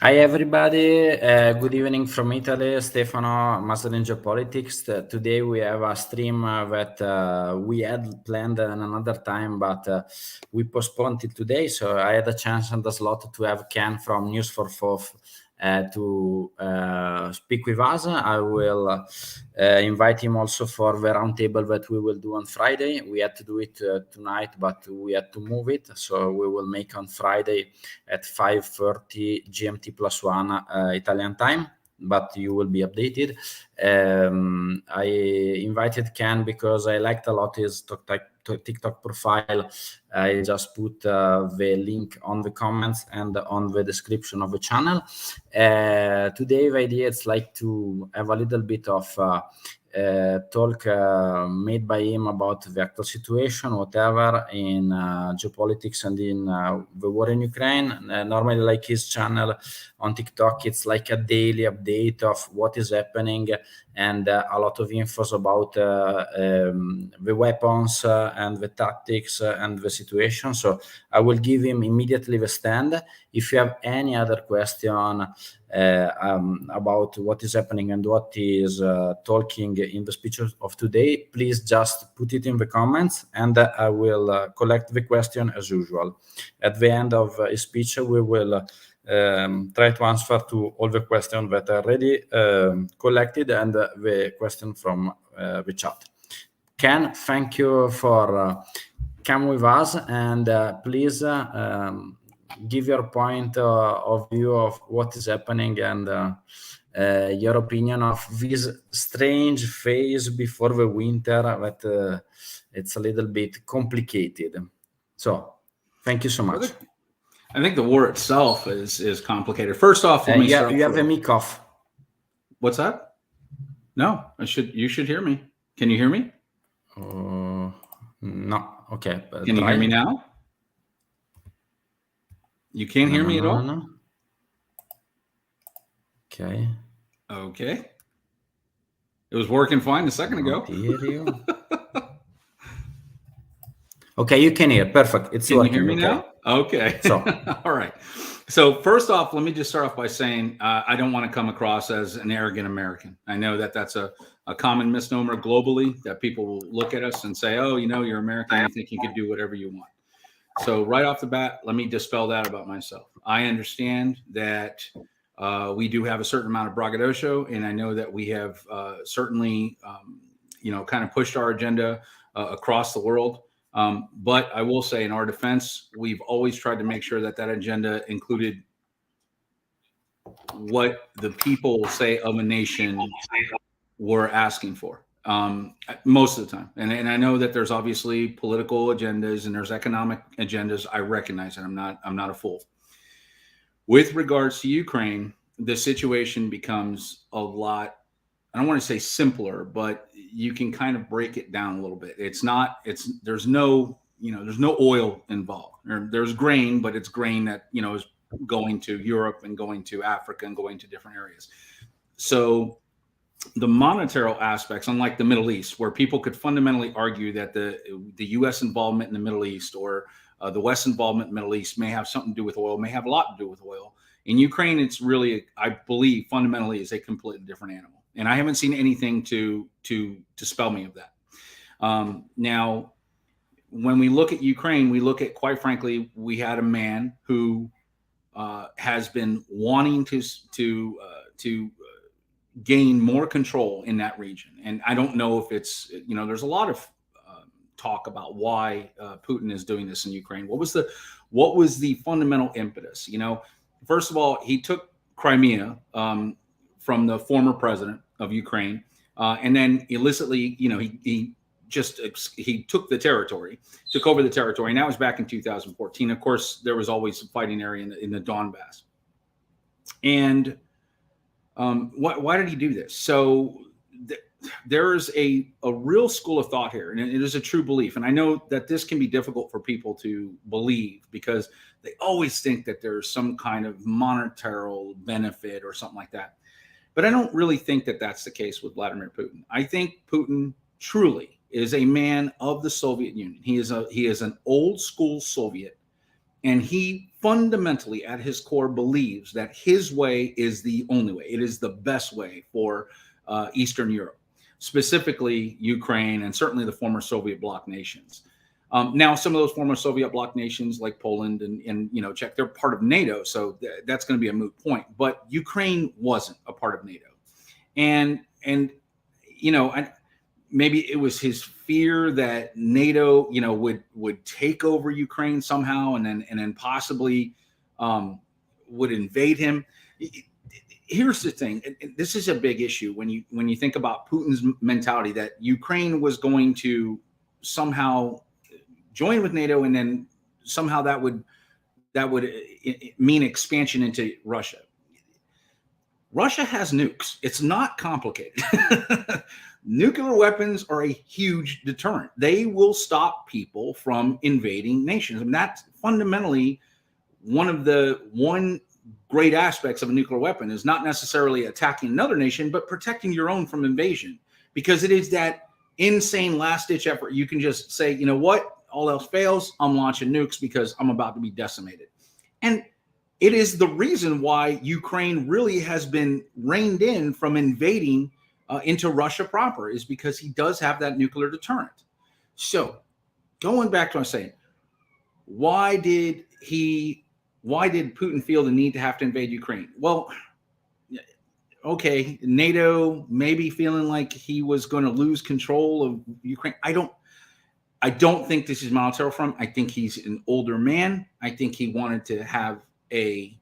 Hi everybody, good evening from Italy. Stefano, Master in Geopolitics. Today we have a stream that we had planned another time, but we postponed it today. So I had a chance on the slot to have Ken from News for Fourth to speak with us. I will invite him also for the roundtable that we will do on Friday. We had to do it tonight, but we had to move it. So we will make on Friday at 5:30 GMT plus one Italian time, but you will be updated. I invited Ken because I liked a lot his TikTok profile. I just put the link on the comments and on the description of the channel. Today the idea is like to have a little bit of talk made by him about the actual situation, whatever, in geopolitics and in the war in Ukraine. Normally, like his channel on TikTok, it's like a daily update of what is happening and a lot of infos about the weapons and the tactics and the situation. So I will give him immediately the stand. If you have any other question about what is happening and what is talking in the speech of today, please just put it in the comments and I will collect the question as usual. At the end of his speech, we will try to answer to all the questions that are already collected and the question from the chat. Ken, thank you for coming with us, and please give your point of view of what is happening and your opinion of this strange phase before the winter that it's a little bit complicated. So thank you so much. I think the war itself is complicated. First off, let me start. You have a mic off. What's that? No, you should hear me. Can you hear me? No. Okay. Can you hear me now? You can't hear me at all? No. Okay. Okay. It was working fine a second ago. Hear you. Okay, you can hear. Perfect. It's can working. You hear me now? Okay. So, all right. So first off, let me just start off by saying I don't want to come across as an arrogant American. I know that that's a common misnomer globally, that people will look at us and say, oh, you're American. You think you can do whatever you want. So right off the bat, let me dispel that about myself. I understand that we do have a certain amount of braggadocio, and I know that we have certainly, kind of pushed our agenda across the world. But I will say, in our defense, we've always tried to make sure that agenda included what the people, say, of a nation were asking for most of the time. And I know that there's obviously political agendas and there's economic agendas. I recognize it. I'm not a fool. With regards to Ukraine, the situation becomes a lot, I don't want to say simpler, but you can kind of break it down a little bit. There's no oil involved. There's grain, but it's grain that, is going to Europe and going to Africa and going to different areas. So the monetary aspects, unlike the Middle East, where people could fundamentally argue that the U.S. involvement in the Middle East or the West involvement in the Middle East may have something to do with oil, may have a lot to do with oil. In Ukraine, it's really, I believe, fundamentally is a completely different animal. And I haven't seen anything to dispel me of that. Now, when we look at Ukraine, we look at, quite frankly, we had a man who has been wanting to gain more control in that region. And I don't know if it's, there's a lot of talk about why Putin is doing this in Ukraine. What was the fundamental impetus? First of all, he took Crimea from the former president of Ukraine, and then illicitly, he took the territory, took over the territory, and that was back in 2014. Of course, there was always a fighting area in the Donbass. And why did he do this? So there is a real school of thought here, and it is a true belief. And I know that this can be difficult for people to believe because they always think that there's some kind of monetary benefit or something like that. But I don't really think that that's the case with Vladimir Putin. I think Putin truly is a man of the Soviet Union. He is an old school Soviet And he fundamentally, at his core, believes that his way is the only way. It is the best way for Eastern Europe, specifically Ukraine, and certainly the former Soviet bloc nations. Now, some of those former Soviet bloc nations, like Poland and Czech, they're part of NATO, so that's going to be a moot point. But Ukraine wasn't a part of NATO, and maybe it was his fear that NATO, would take over Ukraine somehow, and then possibly would invade him. Here's the thing: this is a big issue when you think about Putin's mentality that Ukraine was going to somehow join with NATO, and then somehow that would mean expansion into Russia. Russia has nukes. It's not complicated. Nuclear weapons are a huge deterrent. They will stop people from invading nations. I mean, that's fundamentally one great aspects of a nuclear weapon is not necessarily attacking another nation, but protecting your own from invasion, because it is that insane last-ditch effort. You can just say, you know what, all else fails, I'm launching nukes because I'm about to be decimated. And it is the reason why Ukraine really has been reined in from invading into Russia proper, is because he does have that nuclear deterrent. So going back to what I'm saying, why did Putin feel the need to have to invade Ukraine? Well, okay, NATO maybe feeling like he was going to lose control of Ukraine. I don't think this is military from him. I think he's an older man. I think he wanted to have a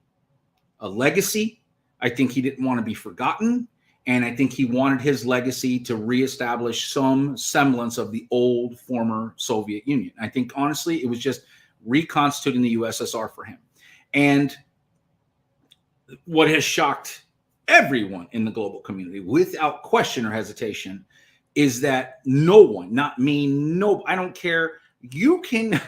legacy. I think he didn't want to be forgotten. And I think he wanted his legacy to reestablish some semblance of the old former Soviet Union. I think, honestly, it was just reconstituting the USSR for him. And what has shocked everyone in the global community, without question or hesitation, is that no one, not me, no, I don't care. You can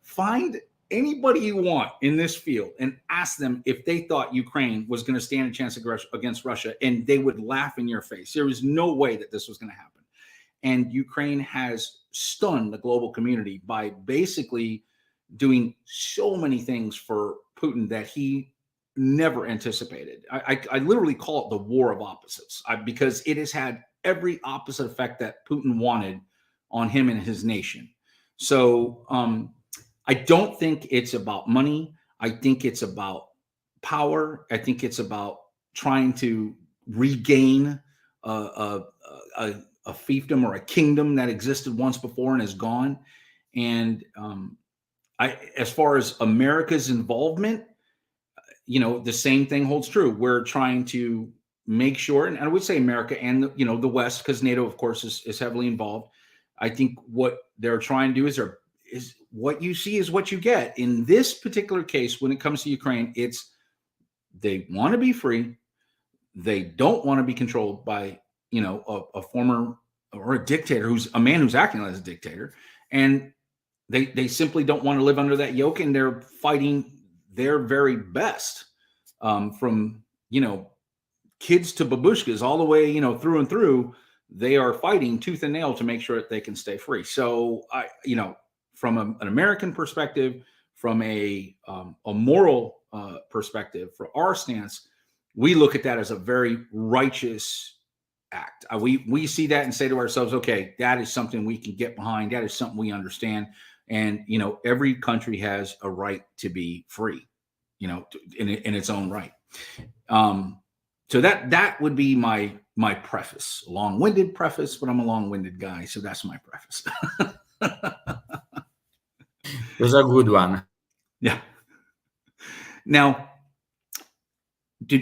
find anybody you want in this field and ask them if they thought Ukraine was going to stand a chance against Russia, and they would laugh in your face. There is no way that this was going to happen. And Ukraine has stunned the global community by basically doing so many things for Putin that he never anticipated. I literally call it the war of opposites, because it has had every opposite effect that Putin wanted on him and his nation. So I don't think it's about money. I think it's about power. I think it's about trying to regain a fiefdom or a kingdom that existed once before and is gone. And as far as America's involvement, the same thing holds true. We're trying to make sure, and I would say America and the West, because NATO, of course, is heavily involved. I think what they're trying to do is what you see is what you get. In this particular case, when it comes to Ukraine, it's they want to be free. They don't want to be controlled by a former or a dictator who's a man who's acting as a dictator, and they simply don't want to live under that yoke, and they're fighting their very best, from kids to babushkas, all the way through and through. They are fighting tooth and nail to make sure that they can stay free. So from an American perspective, from a moral perspective, for our stance, we look at that as a very righteous act. We see that and say to ourselves, okay, that is something we can get behind. That is something we understand. And, every country has a right to be free, in its own right. So that would be my preface, long-winded preface, but I'm a long-winded guy. So that's my preface. It was a good one. Yeah. Now,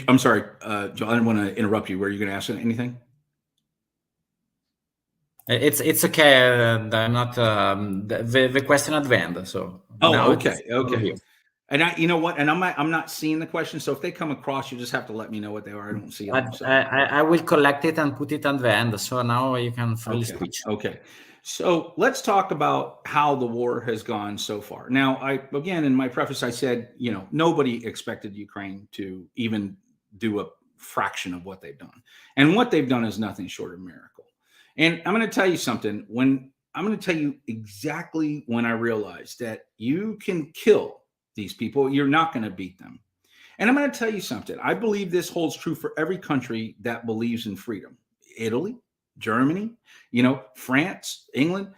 I'm sorry, Joe, I didn't want to interrupt you. Were you going to ask anything? It's okay. I'm not the question at the end. So okay. And you know what? And I'm not seeing the question. So if they come across, you just have to let me know what they are. I don't see them. So. I will collect it and put it at the end. So now you can freely switch. Okay. So let's talk about how the war has gone so far. Now, again, in my preface, I said, nobody expected Ukraine to even do a fraction of what they've done. And what they've done is nothing short of a miracle. And I'm going to tell you something. I'm going to tell you exactly when I realized that you can kill these people. You're not going to beat them. And I'm going to tell you something. I believe this holds true for every country that believes in freedom. Italy, Germany, France, England,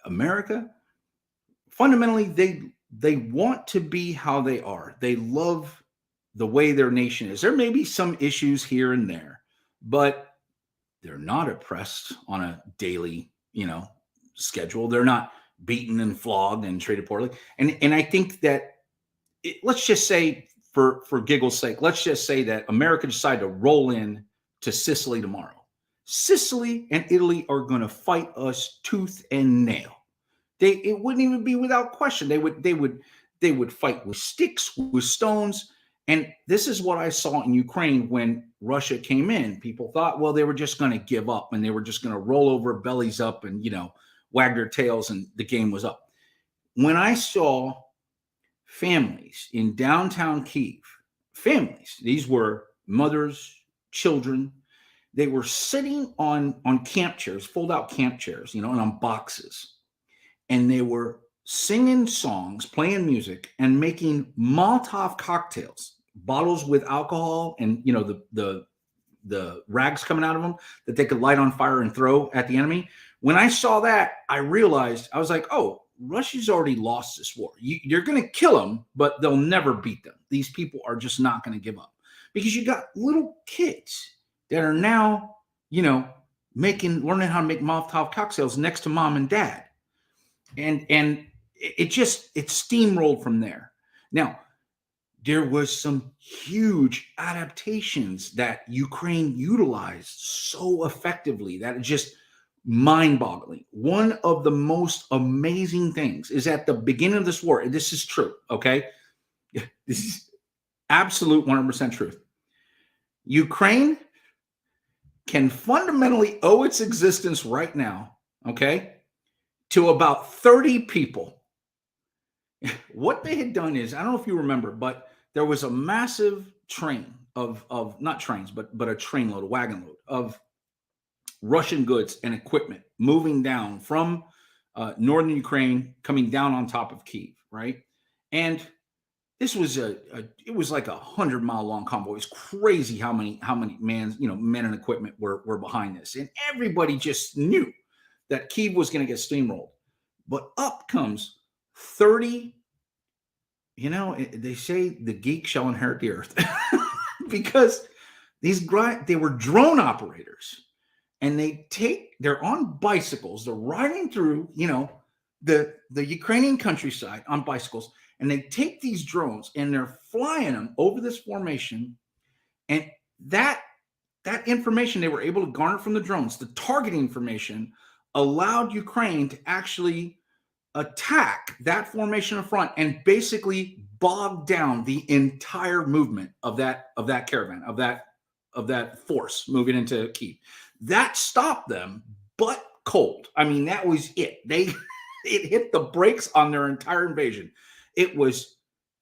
America. Fundamentally, they want to be how they are. They love the way their nation is. There may be some issues here and there, but they're not oppressed on a daily, schedule. They're not beaten and flogged and treated poorly. And I think that let's just say for giggle's sake, let's just say that America decided to roll in to Sicily tomorrow. Sicily and Italy are going to fight us tooth and nail. It wouldn't even be without question. They would fight with sticks, with stones. And this is what I saw in Ukraine when Russia came in. People thought, well, they were just going to give up and they were just going to roll over, bellies up, and wag their tails, and the game was up. When I saw families in downtown Kyiv, these were mothers, children, they were sitting on camp chairs, fold out camp chairs, and on boxes. And they were singing songs, playing music, and making Molotov cocktails, bottles with alcohol and the rags coming out of them that they could light on fire and throw at the enemy. When I saw that, I realized, I was like, oh, Russia's already lost this war. You're going to kill them, but they'll never beat them. These people are just not going to give up, because you got little kids that are now, learning how to make Molotov cocktails next to mom and dad. And it steamrolled from there. Now, there was some huge adaptations that Ukraine utilized so effectively that it just mind-boggling. One of the most amazing things is at the beginning of this war, and this is true, okay? This is absolute 100% truth. Ukraine can fundamentally owe its existence right now, okay, to about 30 people. What they had done is, I don't know if you remember, but there was a massive train of not trains, but a train load, a wagon load of Russian goods and equipment moving down from northern Ukraine, coming down on top of Kyiv, right? And this was it was like 100-mile long convoy. It was crazy how many men and equipment were behind this, and everybody just knew that Kyiv was going to get steamrolled. But up comes 30. They say the geek shall inherit the earth because they were drone operators. And they're on bicycles. They're riding through, the Ukrainian countryside on bicycles. And they take these drones and they're flying them over this formation. And that information they were able to garner from the drones, the targeting information, allowed Ukraine to actually attack that formation in front and basically bog down the entire movement of that caravan, of that force moving into Kyiv. That stopped them, but cold. I mean, that was it. It hit the brakes on their entire invasion. It was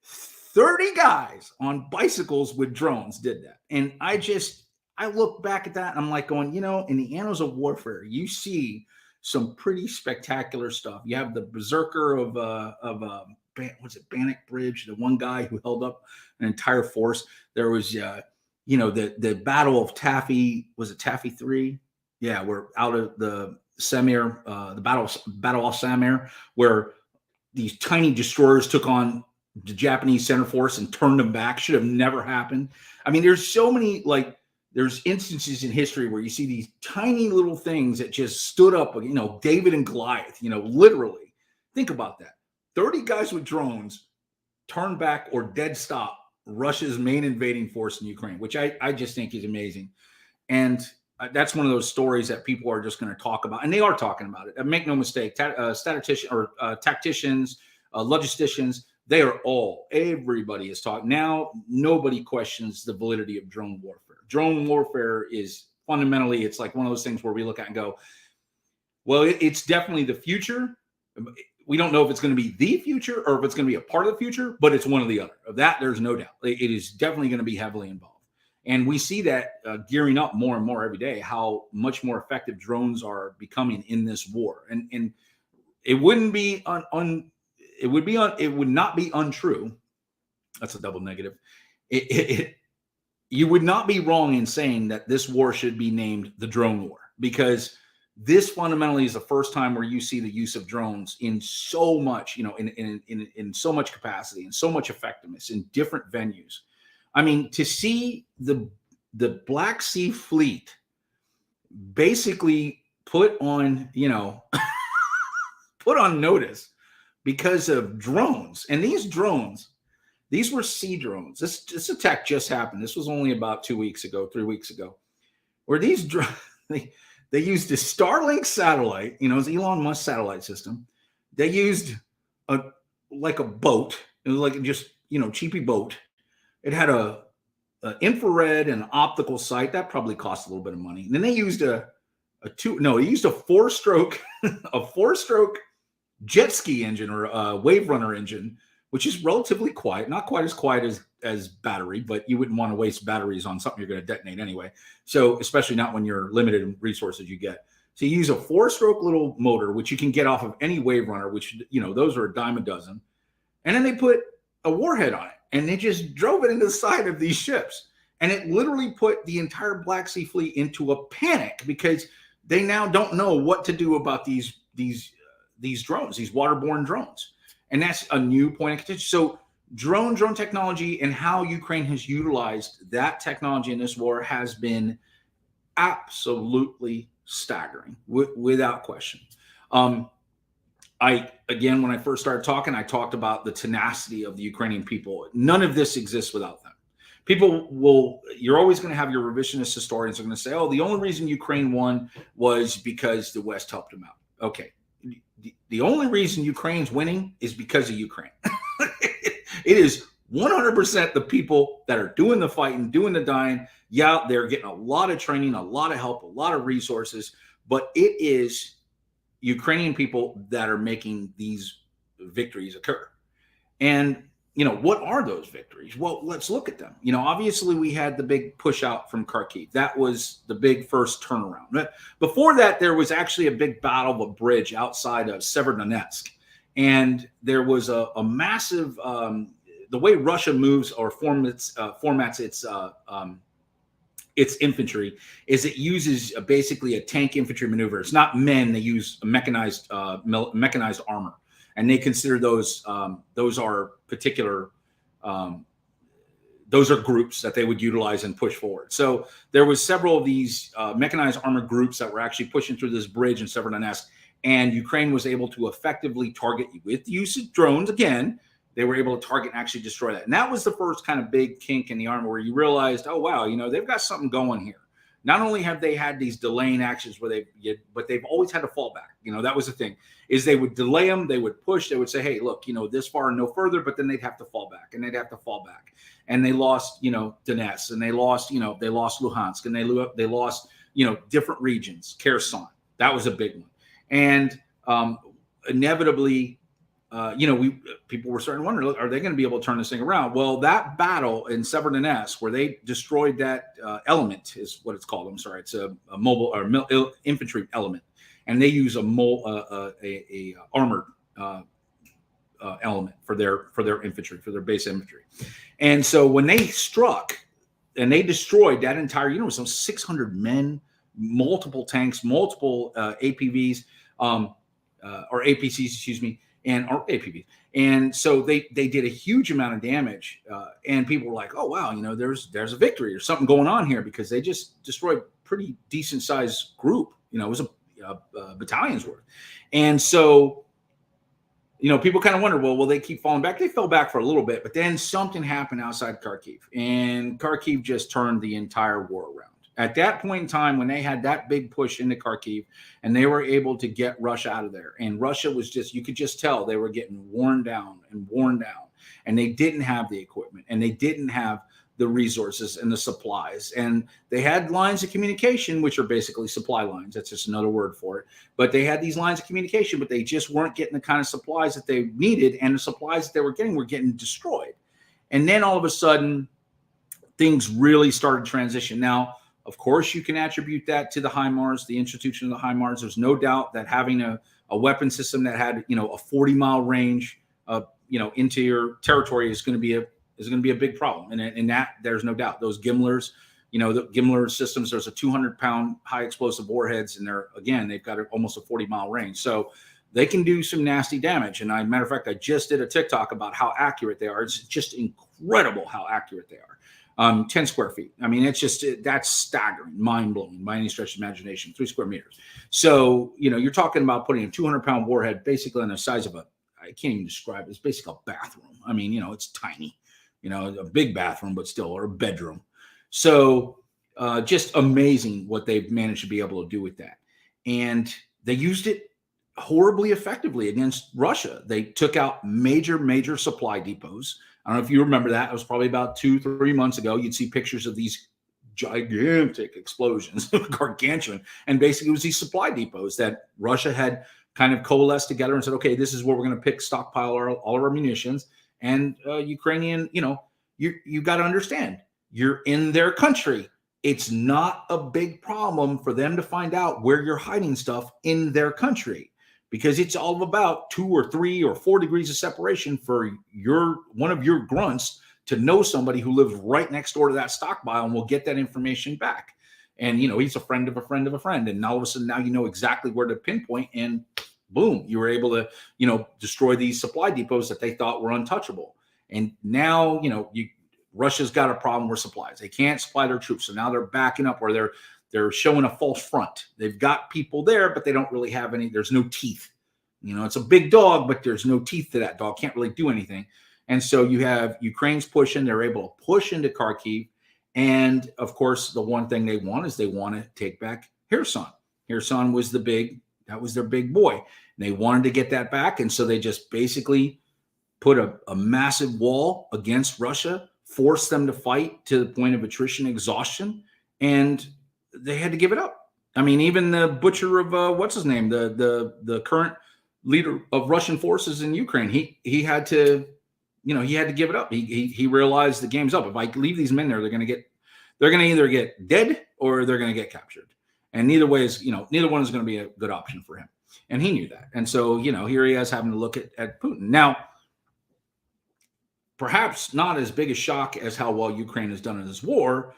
30 guys on bicycles with drones did that. And I look back at that and I'm like going, in the annals of warfare, you see some pretty spectacular stuff. You have the berserker of what's it, Bannock Bridge, the one guy who held up an entire force. There was the Battle of Taffy, was it Taffy 3? Yeah, we're out of the Samir, the Battle of Samir, where these tiny destroyers took on the Japanese center force and turned them back. Should have never happened. I mean, there's so many, there's instances in history where you see these tiny little things that just stood up, David and Goliath, literally. Think about that. 30 guys with drones turned back or dead stop Russia's main invading force in Ukraine, which I just think is amazing. And that's one of those stories that people are just going to talk about, and they are talking about it. Make no mistake, tacticians, logisticians, everybody is talking. Now, nobody questions the validity of drone warfare. Drone warfare is fundamentally, it's like one of those things where we look at and go, well, it's definitely the future. We don't know if it's going to be the future or if it's going to be a part of the future, but it's one or the other. Of that, there's no doubt. It is definitely going to be heavily involved. And we see that gearing up more and more every day, how much more effective drones are becoming in this war. And it wouldn't be it would not be untrue That's a double negative. You would not be wrong in saying that this war should be named the drone war, because this fundamentally is the first time where you see the use of drones in so much, in so much capacity and so much effectiveness in different venues. I mean, to see the Black Sea Fleet basically put on, put on notice because of drones, and these drones, these were sea drones. This attack just happened. This was only about 2 weeks ago, 3 weeks ago, where these drones, they used a Starlink satellite, it's Elon Musk satellite system. They used a boat. It was like just, cheapy boat. It had a infrared and optical sight that probably cost a little bit of money. And then they used they used a four-stroke jet ski engine, or a wave runner engine, which is relatively quiet, not quite as quiet as battery, but you wouldn't want to waste batteries on something you're going to detonate anyway. So especially not when you're limited in resources you get. So you use a four-stroke little motor, which you can get off of any wave runner, which, those are a dime a dozen. And then they put a warhead on it, and they just drove it into the side of these ships. And it literally put the entire Black Sea Fleet into a panic, because they now don't know what to do about these drones, these waterborne drones. And that's a new point of contention. So drone technology and how Ukraine has utilized that technology in this war has been absolutely staggering, without question. When I first started talking, I talked about the tenacity of the Ukrainian people. None of this exists without them. You're always going to have your revisionist historians are going to say, oh, the only reason Ukraine won was because the West helped them out. Okay. The only reason Ukraine's winning is because of Ukraine. It is 100% the people that are doing the fighting, doing the dying. Yeah, they're getting a lot of training, a lot of help, a lot of resources, but it is Ukrainian people that are making these victories occur. And, what are those victories? Well, let's look at them. Obviously we had the big push out from Kharkiv. That was the big first turnaround. But before that, there was actually a big battle of a bridge outside of Severodonetsk. And there was a massive, the way Russia moves or formats its infantry is it uses basically a tank infantry maneuver. It's not men. They use mechanized armor. And they consider those are particular, those are groups that they would utilize and push forward. So there was several of these mechanized armored groups that were actually pushing through this bridge in Severodonetsk, and Ukraine was able to effectively target, with the use of drones. Again, they were able to target and actually destroy that. And that was the first kind of big kink in the armor where you realized, oh, wow, they've got something going here. Not only have they had these delaying actions but they've always had to fall back. That was the thing, is they would delay them, they would push, they would say, hey, look, this far and no further, but then they'd have to fall back, and they'd have to fall back. And they lost, Donetsk, and they lost Luhansk, and they lost, different regions, Kherson. That was a big one. And inevitably, people were starting to wonder, are they going to be able to turn this thing around? Well, that battle in Severodonetsk, where they destroyed that element, is what it's called. I'm sorry, it's a mobile or infantry element, and they use a armored element for their infantry, for their base infantry. And so when they struck and they destroyed that entire, some 600 men, multiple tanks, multiple APVs or APCs, excuse me. Or APVs. And so they did a huge amount of damage. And people were like, oh, wow, there's a victory or something going on here, because they just destroyed a pretty decent sized group. It was a battalion's worth. And so, people kind of wonder, well, will they keep falling back? They fell back for a little bit, but then something happened outside Kharkiv, and Kharkiv just turned the entire war around. At that point in time, when they had that big push into Kharkiv and they were able to get Russia out of there, and Russia was you could just tell they were getting worn down, and they didn't have the equipment, and they didn't have the resources and the supplies, and they had lines of communication, which are basically supply lines. That's just another word for it. But they had these lines of communication, but they just weren't getting the kind of supplies that they needed, and the supplies that they were getting destroyed. And then all of a sudden, things really started to transition. Now, of course, you can attribute that to the HIMARS, the institution of the HIMARS. There's no doubt that having a weapon system that had, a 40-mile range, into your territory is going to is going to be a big problem. And that there's no doubt. Those Gimlers, the Gimler systems, there's a 200-pound high explosive warheads, and they've got almost a 40-mile range. So they can do some nasty damage. And matter of fact, I just did a TikTok about how accurate they are. It's just incredible how accurate they are. 10 square feet. I mean, that's staggering, mind blowing by any stretch of imagination, 3 square meters. So, you're talking about putting a 200-pound warhead basically on the size of I can't even describe it. It's basically a bathroom. I mean, it's tiny, a big bathroom, but still, or a bedroom. So just amazing what they've managed to be able to do with that. And they used it horribly effectively against Russia. They took out major supply depots. I don't know if you remember that. It was probably about 2-3 months ago. You'd see pictures of these gigantic explosions, gargantuan. And basically it was these supply depots that Russia had kind of coalesced together and said, okay, this is where we're going to stockpile all of our munitions. And Ukrainian, you got to understand, you're in their country. It's not a big problem for them to find out where you're hiding stuff in their country, because it's all about 2 or 3 or 4 degrees of separation for one of your grunts to know somebody who lives right next door to that stockpile and will get that information back. And, he's a friend of a friend of a friend. And all of a sudden now you know exactly where to pinpoint, and boom, you were able to, destroy these supply depots that they thought were untouchable. And now, Russia's got a problem with supplies. They can't supply their troops. So now they're backing up, or they're showing a false front. They've got people there, but they don't really have any. There's no teeth. It's a big dog, but there's no teeth to that dog. Can't really do anything. And so you have Ukraine's pushing. They're able to push into Kharkiv. And of course, the one thing they want to take back Kherson. Kherson was that was their big boy. And they wanted to get that back. And so they just basically put a massive wall against Russia, forced them to fight to the point of attrition, exhaustion, and they had to give it up. I mean, even the butcher of what's his name, the current leader of Russian forces in Ukraine, he had to, he had to give it up. He realized the game's up. If I leave these men there, they're going to either get dead or they're going to get captured. And neither one is going to be a good option for him. And he knew that. And so, here he is having to look at Putin. Now, perhaps not as big a shock as how well Ukraine has done in this war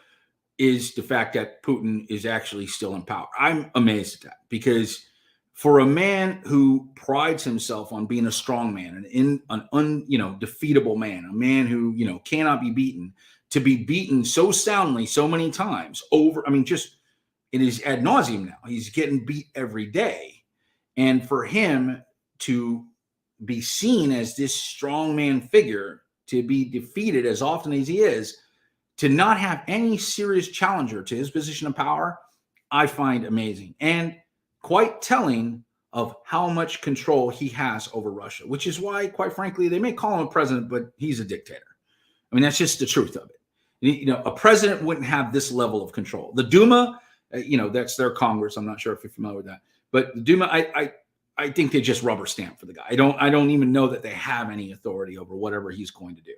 is the fact that Putin is actually still in power. I'm amazed at that, because for a man who prides himself on being a strong man and undefeatable man, a man who, cannot be beaten, to be beaten so soundly so many times over, it is ad nauseum now. He's getting beat every day. And for him to be seen as this strongman figure, to be defeated as often as he is, to not have any serious challenger to his position of power, I find amazing and quite telling of how much control he has over Russia, which is why, quite frankly, they may call him a president, but he's a dictator. I mean, that's just the truth of it. A president wouldn't have this level of control. The Duma, that's their Congress. I'm not sure if you're familiar with that, but the Duma, I think they just rubber stamp for the guy. I don't even know that they have any authority over whatever he's going to do.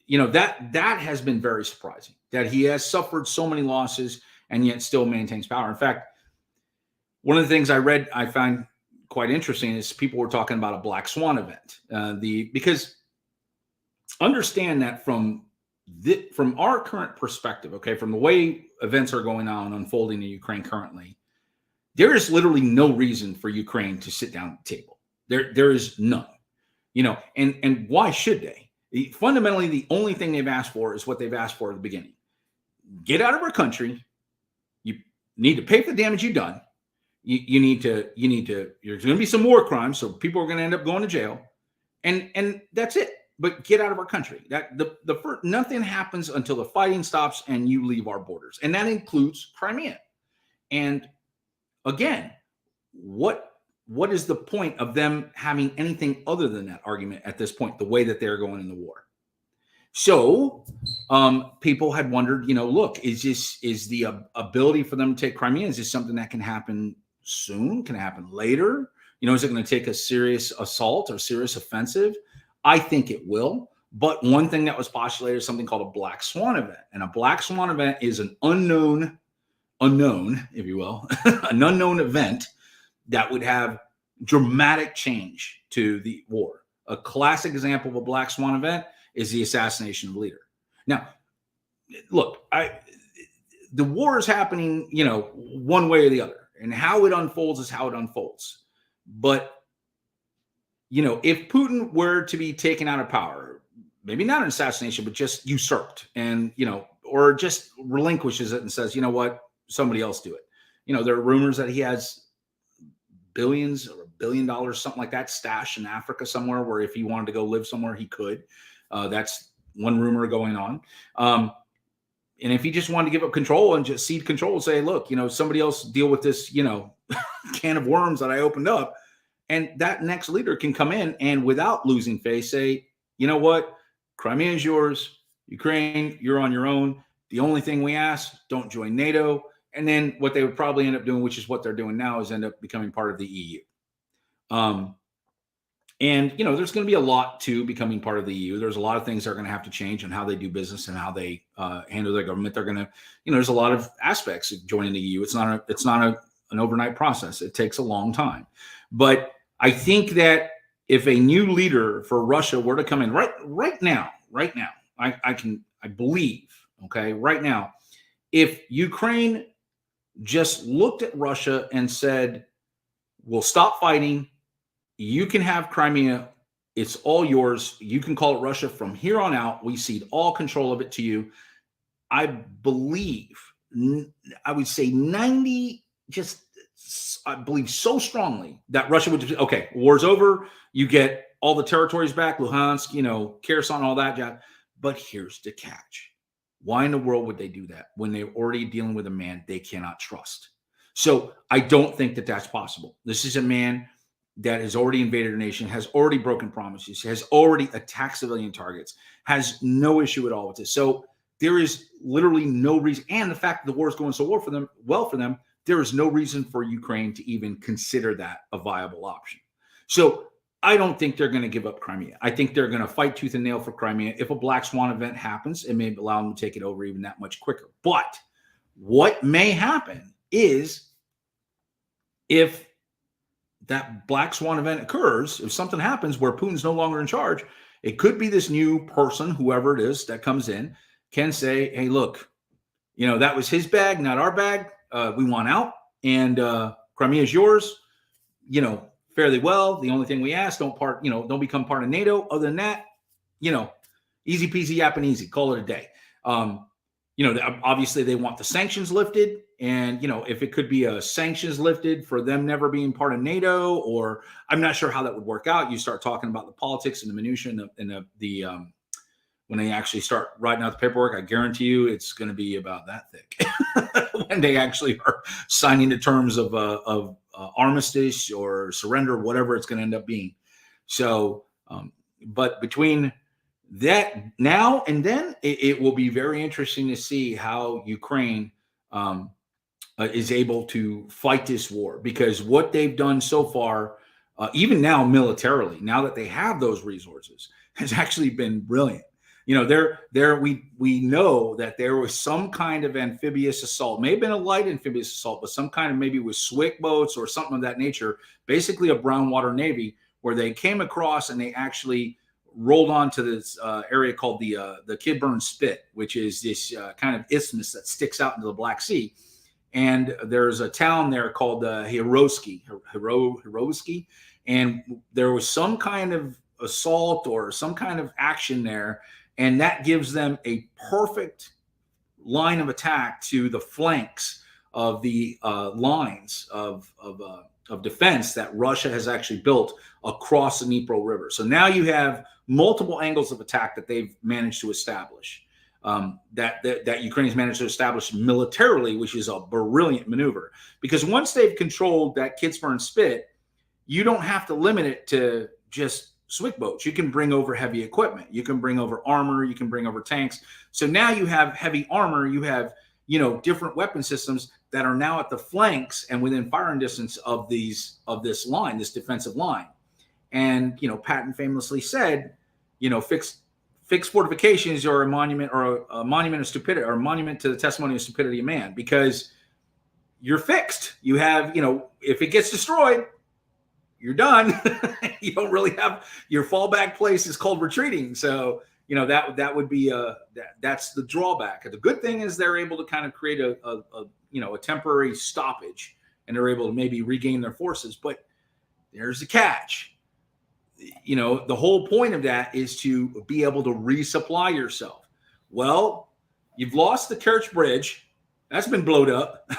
That has been very surprising, that he has suffered so many losses and yet still maintains power. In fact, one of the things I read, I find quite interesting, is people were talking about a black swan event. Because understand that from our current perspective, okay, from the way events are going on, unfolding in Ukraine currently, there is literally no reason for Ukraine to sit down at the table. There is none, and why should they? Fundamentally, the only thing they've asked for is what they've asked for at the beginning. Get out of our country. You need to pay for the damage you've done. You need to, there's going to be some war crimes. So people are going to end up going to jail, and that's it. But get out of our country. That the first, nothing happens until the fighting stops and you leave our borders. And that includes Crimea. And again, what is the point of them having anything other than that argument at this point, the way that they're going in the war? So people had wondered, look, is the ability for them to take Crimea, is this something that can happen soon? Can it happen later? Is it going to take a serious assault or serious offensive? I think it will. But one thing that was postulated is something called a black swan event. And a black swan event is an unknown, if you will, an unknown event that would have dramatic change to the war. A classic example of a black swan event is the assassination of a leader. Now, look, the war is happening, one way or the other, and how it unfolds is how it unfolds. But if Putin were to be taken out of power, maybe not an assassination, but just usurped, and or just relinquishes it and says, you know what, somebody else do it. There are rumors that he has billions or $1 billion, something like that, stashed in Africa somewhere, where if he wanted to go live somewhere, he could. That's one rumor going on. And if he just wanted to give up control and just cede control and say, look, somebody else deal with this, can of worms that I opened up. And that next leader can come in and without losing face say, you know what, Crimea is yours. Ukraine, you're on your own. The only thing we ask, don't join NATO. And then what they would probably end up doing, which is what they're doing now, is end up becoming part of the EU. And, there's going to be a lot to becoming part of the EU. There's a lot of things that are going to have to change in how they do business and how they handle their government. They're going to, there's a lot of aspects of joining the EU. It's not an overnight process. It takes a long time. But I think that if a new leader for Russia were to come in right now, I believe, okay, right now, if Ukraine just looked at Russia and said, we'll stop fighting, you can have Crimea, it's all yours, you can call it Russia from here on out, we cede all control of it to you, I believe, I would say 90, I believe so strongly that Russia would just, okay, war's over, you get all the territories back, Luhansk, Kherson, all that jazz. But here's the catch. Why in the world would they do that when they're already dealing with a man they cannot trust? So I don't think that that's possible. This is a man that has already invaded a nation, has already broken promises, has already attacked civilian targets, has no issue at all with this. So there is literally no reason, and the fact that the war is going so well for them, there is no reason for Ukraine to even consider that a viable option. So I don't think they're going to give up Crimea. I think they're going to fight tooth and nail for Crimea. If a black swan event happens, it may allow them to take it over even that much quicker. But what may happen is if that black swan event occurs, if something happens where Putin's no longer in charge, it could be this new person, whoever it is that comes in, can say, hey, look, that was his bag, not our bag. We want out, and Crimea is yours, fairly well. The only thing we ask, don't become part of NATO. Other than that, easy peasy, yapping easy, call it a day. Obviously they want the sanctions lifted, and if it could be a sanctions lifted for them never being part of NATO, or I'm not sure how that would work out. You start talking about the politics and the minutia and the when they actually start writing out the paperwork, I guarantee you it's going to be about that thick when they actually are signing the terms of armistice or surrender, whatever it's going to end up being. So, but between that now and then, it will be very interesting to see how Ukraine is able to fight this war, because what they've done so far, even now militarily, now that they have those resources, has actually been brilliant. We know that there was some kind of amphibious assault, may have been a light amphibious assault, but some kind of, maybe with Swick boats or something of that nature, basically a brown water navy, where they came across and they actually rolled onto this area called the Kidburn Spit, which is this kind of isthmus that sticks out into the Black Sea. And there's a town there called Hirovsky, and there was some kind of assault or some kind of action there. And that gives them a perfect line of attack to the flanks of the lines of defense that Russia has actually built across the Dnipro River. So now you have multiple angles of attack that they've managed to establish, that Ukraine's managed to establish militarily, which is a brilliant maneuver. Because once they've controlled that Kidburn Spit, you don't have to limit it to just Swick boats. You can bring over heavy equipment. You can bring over armor. You can bring over tanks. So now you have heavy armor. You have, different weapon systems that are now at the flanks and within firing distance of this line, this defensive line. And, Patton famously said, fixed fortifications are a monument of stupidity, or a monument to the testimony of stupidity of man, because you're fixed. You have, if it gets destroyed, you're done. You don't really have your fallback place is called retreating. So that would be that's the drawback. The good thing is they're able to kind of create a temporary stoppage, and they're able to maybe regain their forces. But there's the catch. The whole point of that is to be able to resupply yourself. Well, you've lost the Kerch Bridge. That's been blowed up.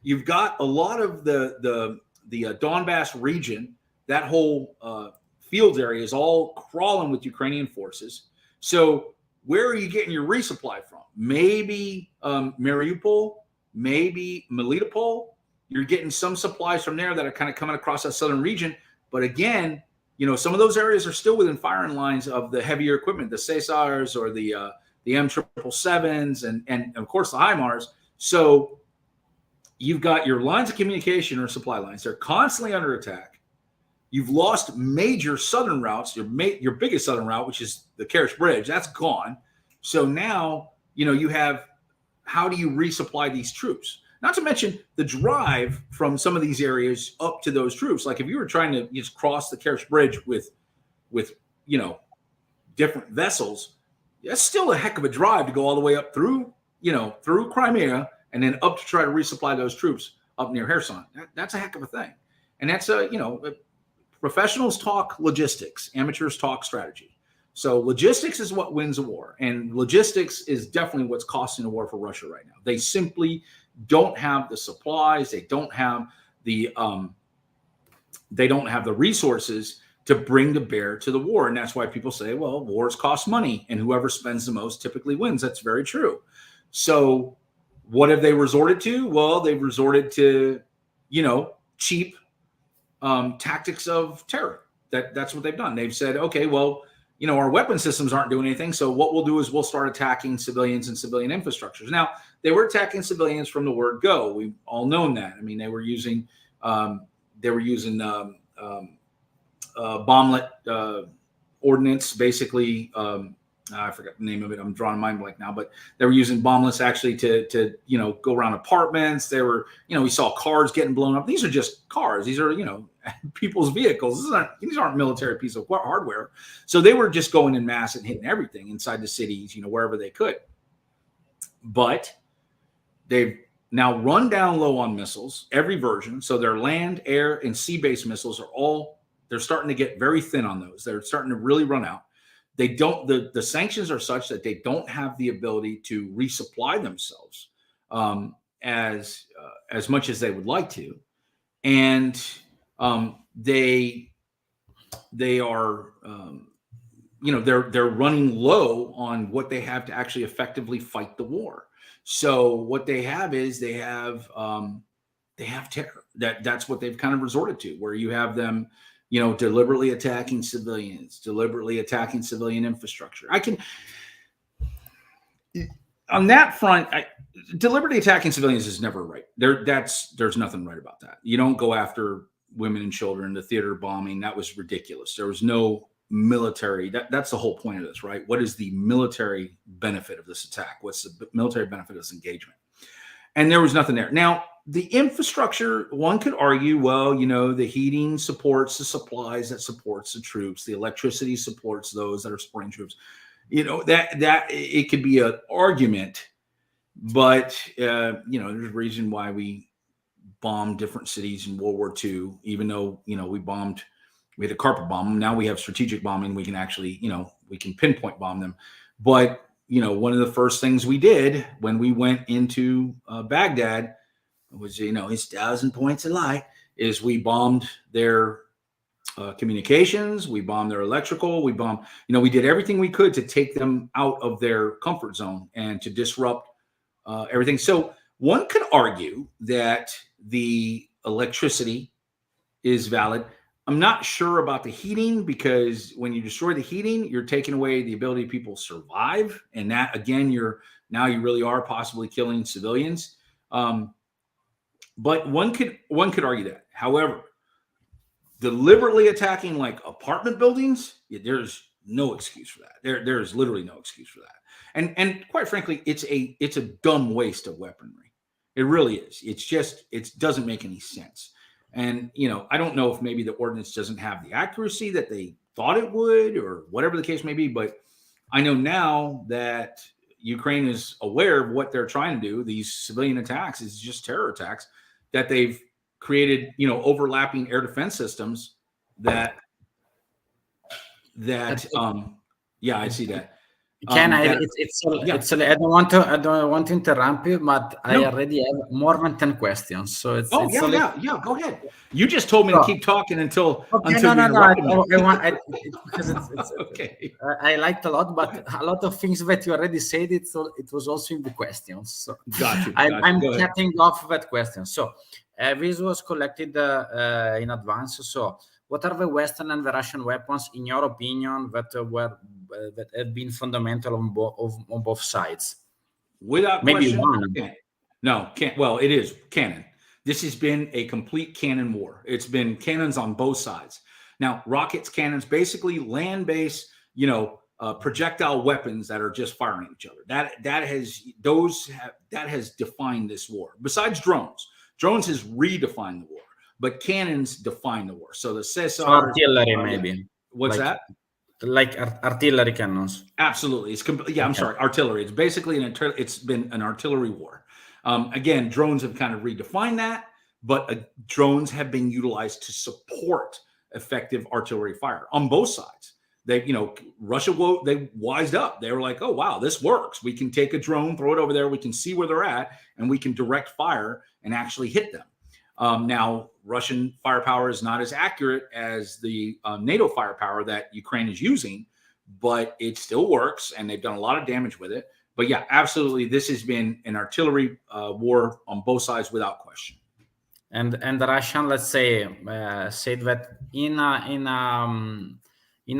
You've got a lot of the Donbass region. That whole fields area is all crawling with Ukrainian forces. So where are you getting your resupply from? Maybe Mariupol, maybe Melitopol. You're getting some supplies from there that are kind of coming across that southern region. But again, some of those areas are still within firing lines of the heavier equipment, the Caesars or the M777s, and of course the HIMARS. So you've got your lines of communication or supply lines. They're constantly under attack. You've lost major southern routes. Your biggest southern route, which is the Kerch Bridge, that's gone. So now, you have, how do you resupply these troops? Not to mention the drive from some of these areas up to those troops. Like if you were trying to just cross the Kerch Bridge with different vessels, that's still a heck of a drive to go all the way up through Crimea and then up to try to resupply those troops up near Kherson. That's a heck of a thing. And that's professionals talk logistics, amateurs talk strategy. So logistics is what wins a war, and logistics is definitely what's costing a war for Russia right now. They simply don't have the supplies. They don't have the resources to bring to bear to the war. And that's why people say, well, wars cost money, and whoever spends the most typically wins. That's very true. So what have they resorted to? Well, they've resorted to, cheap tactics of terror. That's what they've done. They've said, okay, well, our weapon systems aren't doing anything. So what we'll do is we'll start attacking civilians and civilian infrastructures. Now, they were attacking civilians from the word go. We've all known that. I mean, they were using bomblet ordnance, basically. I forgot the name of it. I'm drawing mind blank now, but they were using bomblets actually to go around apartments. They were, we saw cars getting blown up. These are just cars. These are, people's vehicles. These aren't military pieces of hardware. So they were just going in mass and hitting everything inside the cities, wherever they could. But they've now run down low on missiles, every version. So their land, air, and sea-based missiles they're starting to get very thin on those. They're starting to really run out. They don't, the sanctions are such that they don't have the ability to resupply themselves as much as they would like to. And they are, they're running low on what they have to actually effectively fight the war. So what they have is they have terror. That's what they've kind of resorted to, where you have them, deliberately attacking civilians, deliberately attacking civilian infrastructure. On that front, deliberately attacking civilians is never right. There's nothing right about that. You don't go after women and children. The theater bombing, that was ridiculous. There was no military. That's the whole point of this, right? What is the military benefit of this attack? What's the military benefit of this engagement? And there was nothing there. Now, the infrastructure, one could argue, well, the heating supports the supplies that supports the troops. The electricity supports those that are supporting troops. That it could be an argument, but there's a reason why we bombed different cities in World War II, even though, we had a carpet bomb them. Now we have strategic bombing. We can actually, we can pinpoint bomb them. But, one of the first things we did when we went into Baghdad was, his 1,000 points of light, is we bombed their communications. We bombed their electrical. We bombed, we did everything we could to take them out of their comfort zone and to disrupt everything. So one could argue that the electricity is valid. I'm not sure about the heating, because when you destroy the heating, you're taking away the ability of people to survive. And that, again, you really are possibly killing civilians. But one could argue that. However, deliberately attacking like apartment buildings, there's no excuse for that. There is literally no excuse for that. And quite frankly, it's a dumb waste of weaponry. It really is. It doesn't make any sense. And, I don't know if maybe the ordinance doesn't have the accuracy that they thought it would, or whatever the case may be. But I know now that Ukraine is aware of what they're trying to do. These civilian attacks is just terror attacks, that they've created, overlapping air defense systems that, yeah, I see that. Ken, That, yeah, I don't want to interrupt you, but I no. already have more than 10 questions. So Oh, it's only yeah. Go ahead. You just told me to so, keep talking until okay, you no. interrupted me. I want because it's Okay. I liked a lot, but a lot of things that you already said. It was also in the questions. So Got you. I'm Go ahead. cutting off that question. So this was collected in advance. So what are the Western and the Russian weapons, in your opinion, that that have been fundamental on both sides? Without Maybe question. one. No, can't. Well, it is canon. This has been a complete cannon war. It's been cannons on both sides. Now, rockets, cannons, basically land-based, projectile weapons that are just firing at each other. That has defined this war. Besides drones has redefined the war, but cannons define the war. So the So Caesars, artillery, maybe. what's Like that? artillery cannons. Absolutely. I'm Okay. sorry, artillery. It's basically it's been an artillery war. Again, drones have kind of redefined that, but drones have been utilized to support effective artillery fire on both sides. Russia, they wised up. They were like, oh, wow, this works. We can take a drone, throw it over there. We can see where they're at, and we can direct fire and actually hit them. Now, Russian firepower is not as accurate as the NATO firepower that Ukraine is using, but it still works, and they've done a lot of damage with it. But yeah, absolutely, this has been an artillery war on both sides without question. And the Russian, let's say, said that in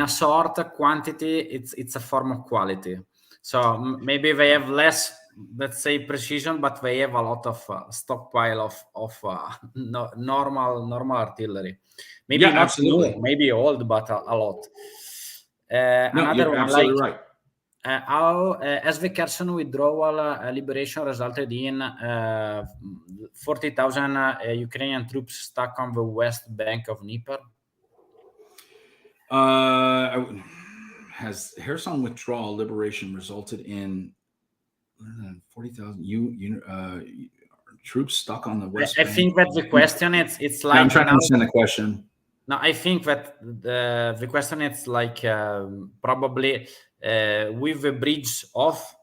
a sort quantity, it's a form of quality. So maybe they have less, let's say, precision, but they have a lot of stockpile of normal artillery. Maybe not absolutely. new, maybe old, but a lot. No, Another you're one, absolutely right. how as the Kherson withdrawal liberation resulted in 40,000 Ukrainian troops stuck on the west bank of Dnieper? Has Kherson withdrawal liberation resulted in 40,000 troops stuck on the west I bank? think that the question it's like I'm trying to now, understand the question. no, I think that the question is like probably with the bridge off,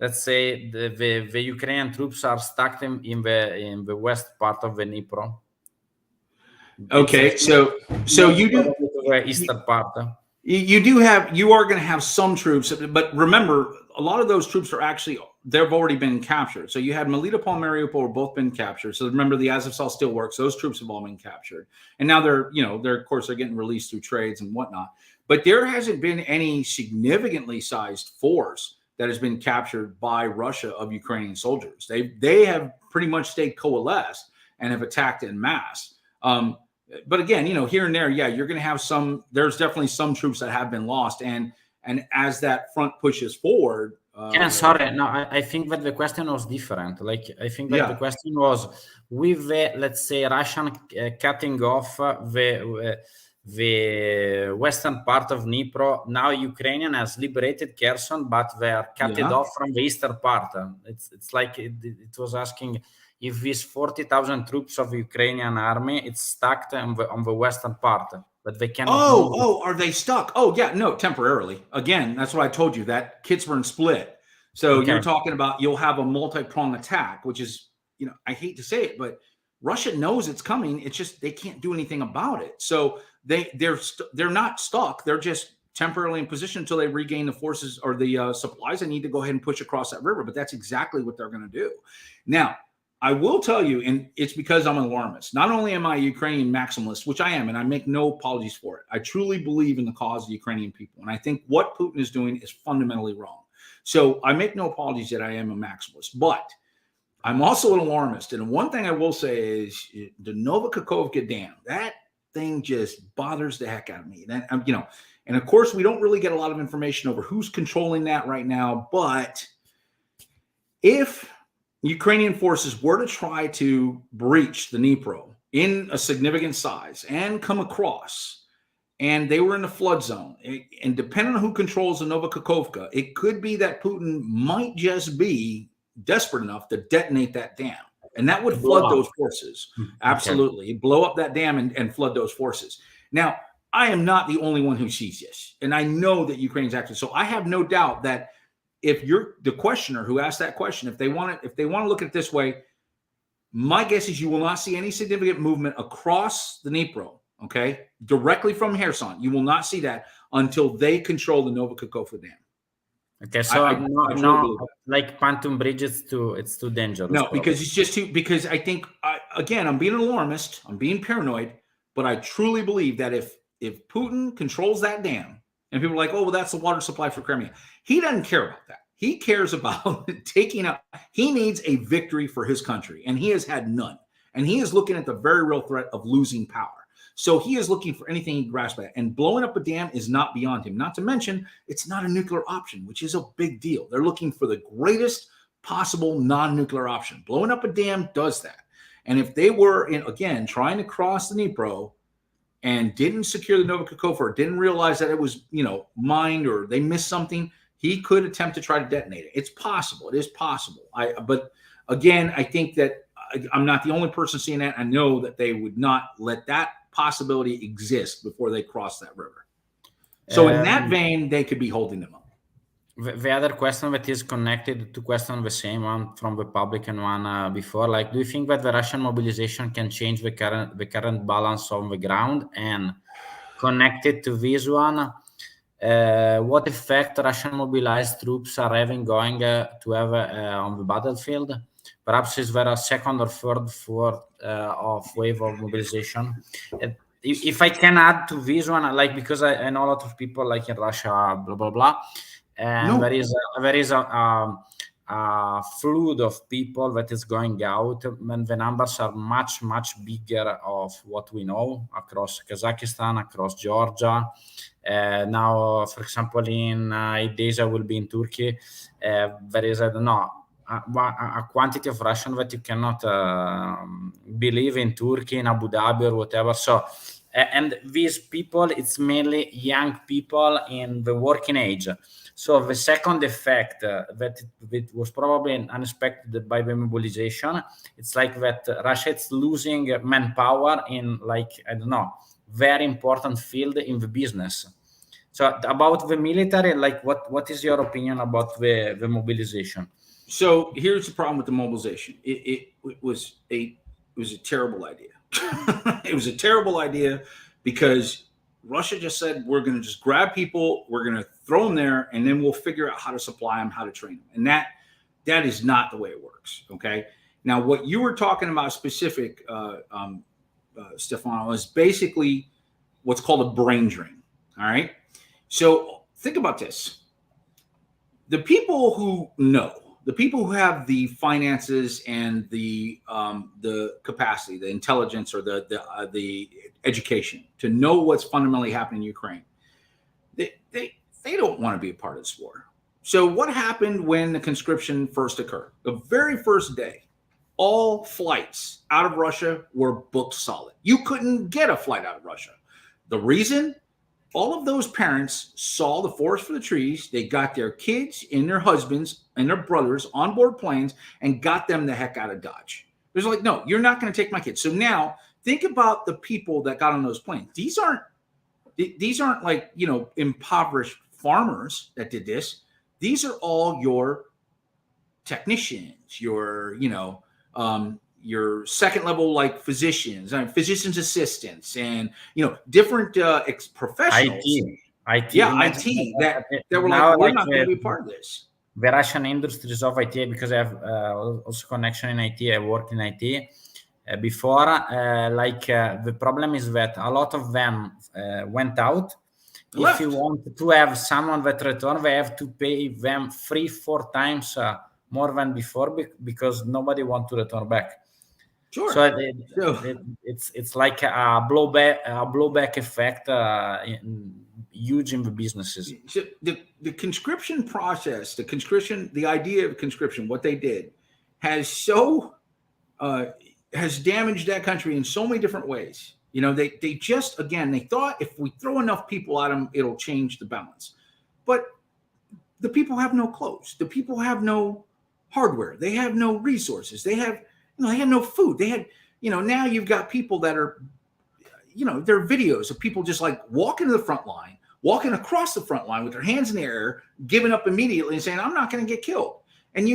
let's say the Ukrainian troops are stuck in the west part of the Dnipro. Okay, so you do the eastern part. you are going to have some troops, but remember, a lot of those troops are actually they've already been captured. So you had Melitopol, Mariupol have both been captured. So remember, the Azovstal still works; those troops have all been captured, and now they're of course they're getting released through trades and whatnot. But there hasn't been any significantly sized force that has been captured by Russia of Ukrainian soldiers. They have pretty much stayed coalesced and have attacked en masse. But again, here and there, yeah, you're going to have some. There's definitely some troops that have been lost, and as that front pushes forward. Sorry, no, I think that the question was different. Like, I think that the question was with the, let's say, Russian cutting off the western part of Dnipro. Now Ukrainian has liberated Kherson, but they are cut it off from the eastern part. It's like it was asking if these 40,000 troops of the Ukrainian army it's stuck on the western part, but they cannot. Are they stuck? Oh yeah, no, temporarily. Again, that's what I told you. That Kitzbühel split. So you're talking about you'll have a multi-pronged attack, which is, I hate to say it, but Russia knows it's coming. It's just they can't do anything about it. So they're not stuck. They're just temporarily in position until they regain the forces or the supplies they need to go ahead and push across that river. But that's exactly what they're going to do. Now, I will tell you, and it's because I'm an alarmist. Not only am I a Ukrainian maximalist, which I am, and I make no apologies for it. I truly believe in the cause of the Ukrainian people. And I think what Putin is doing is fundamentally wrong. So I make no apologies that I am a maximalist, but I'm also an alarmist. And one thing I will say is the Novikakhovka Dam, that thing just bothers the heck out of me. And, and of course, we don't really get a lot of information over who's controlling that right now. But if Ukrainian forces were to try to breach the Dnipro in a significant size and come across, and they were in the flood zone, and depending on who controls the Novakakovka, it could be that Putin might just be desperate enough to detonate that dam, and that would To blow flood up. those forces. Okay. Absolutely. Blow up that dam and flood those forces. Now, I am not the only one who sees this, and I know that Ukraine's active. So I have no doubt that if you're the questioner who asked that question, if they want to look at it this way, my guess is you will not see any significant movement across the Dnipro, okay, directly from Kherson. You will not see that until they control the Novakakovka Dam. Okay, so I no, truly believe that. like Pantum Bridge, it's too dangerous. No, probably. because it's just too. Because I think again, I'm being an alarmist. I'm being paranoid, but I truly believe that if Putin controls that dam, and people are like, oh, well, that's the water supply for Crimea, he doesn't care about that. He cares about taking up. He needs a victory for his country, and he has had none. And he is looking at the very real threat of losing power. So he is looking for anything he can grasp at. And blowing up a dam is not beyond him. Not to mention, it's not a nuclear option, which is a big deal. They're looking for the greatest possible non-nuclear option. Blowing up a dam does that. And if they were, again, trying to cross the Dnipro and didn't secure the Novakakovka, or didn't realize that it was, mined, or they missed something, he could attempt to try to detonate it. It's possible. It is possible. But again, I think that I'm not the only person seeing that. I know that they would not let that possibility exist before they cross that river. So in that vein, they could be holding them up. The other question that is connected to question the same one from the public and one before, like, do you think that the Russian mobilization can change the current balance on the ground? And connected to this one, what effect Russian mobilized troops are going to have on the battlefield? Perhaps is there a second or third of wave of mobilization? If I can add to this one, like, because I know a lot of people, like, in Russia, blah blah blah, and there is a flood of people that is going out, and the numbers are much bigger of what we know across Kazakhstan, across Georgia. Now, for example, in 8 days I will be in Turkey. There is, I don't know, a quantity of Russian that you cannot believe in Turkey, in Abu Dhabi, or whatever. So, and these people, it's mainly young people in the working age. So the second effect that it was probably unexpected by the mobilization, it's like that Russia is losing manpower in, like, I don't know, very important field in the business. So about the military, like, what is your opinion about the mobilization? So here's the problem with the mobilization. It was a terrible idea. It was a terrible idea because Russia just said, we're going to just grab people, we're going to throw them there, and then we'll figure out how to supply them, how to train them. And that is not the way it works. Okay. Now, what you were talking about specific, Stefano, is basically what's called a brain drain. All right. So think about this. The people who know, the people who have the finances and the capacity, the intelligence, or the education to know what's fundamentally happening in Ukraine, they don't want to be a part of this war. So what happened when the conscription first occurred? The very first day, all flights out of Russia were booked solid. You couldn't get a flight out of Russia. The reason? All of those parents saw the forest for the trees. They got their kids and their husbands and their brothers on board planes and got them the heck out of Dodge. There's like, no, you're not going to take my kids. So now think about the people that got on those planes. These aren't like, impoverished farmers that did this. These are all your technicians, your second level, like physicians and physicians assistants, and different professionals. IT, IT that were like, we're not going to be part of this. The Russian industries of IT, because I have also connection in IT. I worked in IT before. The problem is that a lot of them went out. If you want to have someone that return, they have to pay them 3-4 times more than before, because nobody want to return back. Sure. So it's like a blowback effect, huge in the businesses. So the conscription process, the idea of conscription, what they did has has damaged that country in so many different ways. They just, again, they thought if we throw enough people at them, it'll change the balance. But the people have no clothes. The people have no hardware. They have no resources. They have no food. They had, now you've got people that are, there are videos of people just like walking to the front line, walking across the front line with their hands in the air, giving up immediately and saying, I'm not going to get killed. And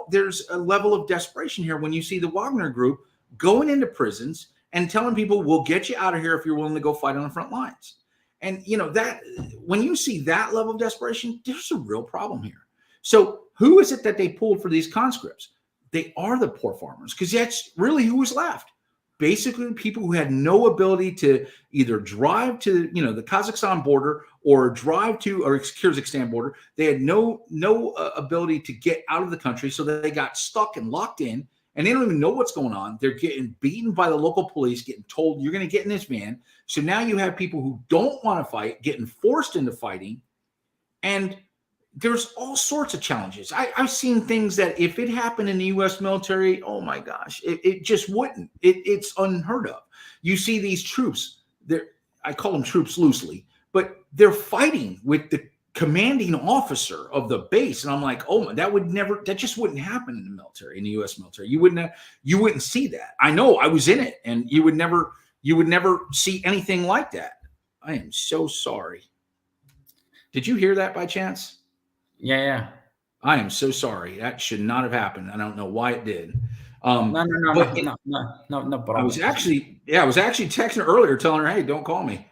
there's a level of desperation here when you see the Wagner group going into prisons and telling people, we'll get you out of here if you're willing to go fight on the front lines. And, that when you see that level of desperation, there's a real problem here. So who is it that they pulled for these conscripts? They are the poor farmers, because that's really who was left. Basically, people who had no ability to either drive to, the Kazakhstan border or drive to or Kyrgyzstan border. They had no ability to get out of the country, so they got stuck and locked in, and they don't even know what's going on. They're getting beaten by the local police, getting told you're going to get in this van. So now you have people who don't want to fight getting forced into fighting, and there's all sorts of challenges. I've seen things that if it happened in the U.S. military, oh my gosh, it just wouldn't. It's unheard of. You see these troops, I call them troops loosely, but they're fighting with the commanding officer of the base. And I'm like, oh, that just wouldn't happen in the military, in the U.S. military. You wouldn't see that. I know, I was in it, and you would never see anything like that. I am so sorry. Did you hear that by chance? Yeah. I am so sorry. That should not have happened. I don't know why it did. No problem. I was actually texting her earlier, telling her, "Hey, don't call me."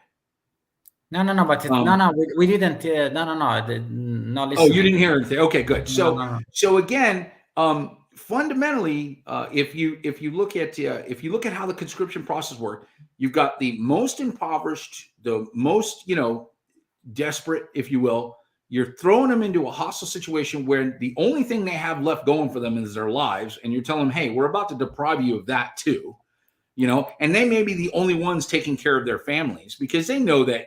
But we didn't. No. Listen. Oh, you didn't hear anything. Okay, good. So again, fundamentally, if you look at how the conscription process worked, you've got the most impoverished, the most desperate, if you will. You're throwing them into a hostile situation where the only thing they have left going for them is their lives. And you're telling them, hey, we're about to deprive you of that too, and they may be the only ones taking care of their families because they know that,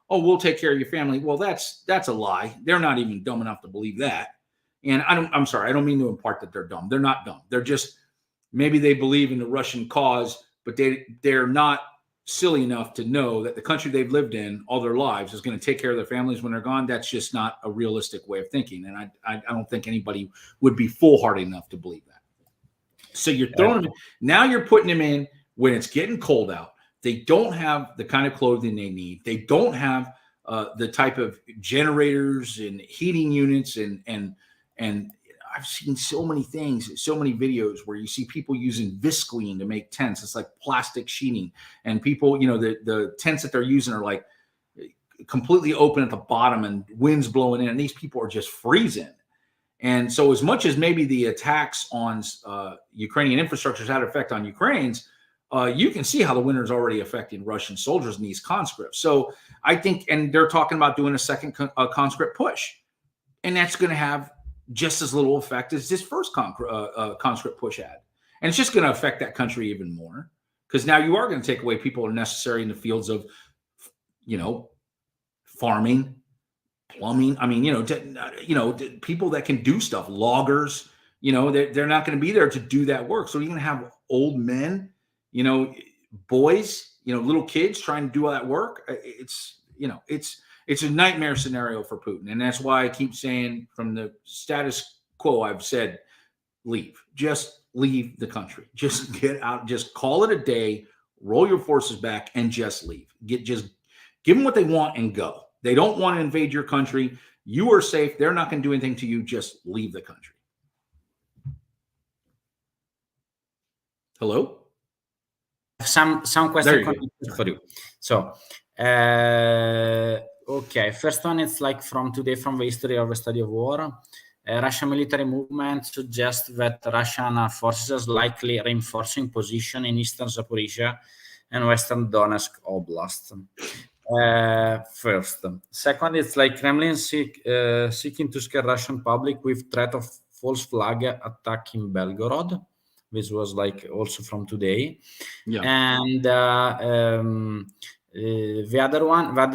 oh, we'll take care of your family. Well, that's a lie. They're not even dumb enough to believe that. And I'm sorry, I don't mean to impart that they're dumb. They're not dumb. They're just, maybe they believe in the Russian cause, but they're not silly enough to know that the country they've lived in all their lives is going to take care of their families when they're gone. That's just not a realistic way of thinking. And I don't think anybody would be foolhardy enough to believe that. So you're throwing them, now you're putting them in when it's getting cold out. They don't have the kind of clothing they need. They don't have the type of generators and heating units and I've seen so many things, so many videos where you see people using visqueen to make tents. It's like plastic sheeting, and people, the tents that they're using are like completely open at the bottom and winds blowing in, and these people are just freezing. And so as much as maybe the attacks on Ukrainian infrastructure has had an effect on Ukrainians, you can see how the winter is already affecting Russian soldiers and these conscripts. So I think, and they're talking about doing a second conscript push, and that's going to have just as little effect as this first conscript push had. And it's just going to affect that country even more, because now you are going to take away people who are necessary in the fields of, farming, plumbing. I mean, people that can do stuff, loggers, they're not going to be there to do that work. So you're going to have old men, boys, little kids trying to do all that work. It's a nightmare scenario for Putin. And that's why I keep saying, from the status quo, I've said, leave. Just leave the country. Just get out. Just call it a day. Roll your forces back and just leave. Just give them what they want and go. They don't want to invade your country. You are safe. They're not going to do anything to you. Just leave the country. Hello? Some questions for you. So, okay, first one is like from today, from the history of the study of war. Russian military movement suggests that Russian forces are likely reinforcing position in eastern Zaporizhia and western Donetsk Oblast. First. Second, it's like Kremlin seeking to scare Russian public with threat of false flag attack in Belgorod. This was like also from today. Yeah. And The other one, but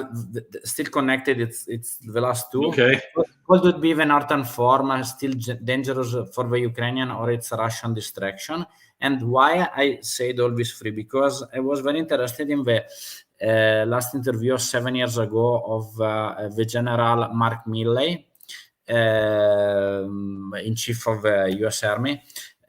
still connected, it's the last two. Okay. Could it be the northern form still dangerous for the Ukrainian, or it's a Russian distraction? And why I said all this three? Because I was very interested in the last interview 7 years ago of the General Mark Milley, in chief of the U.S. Army.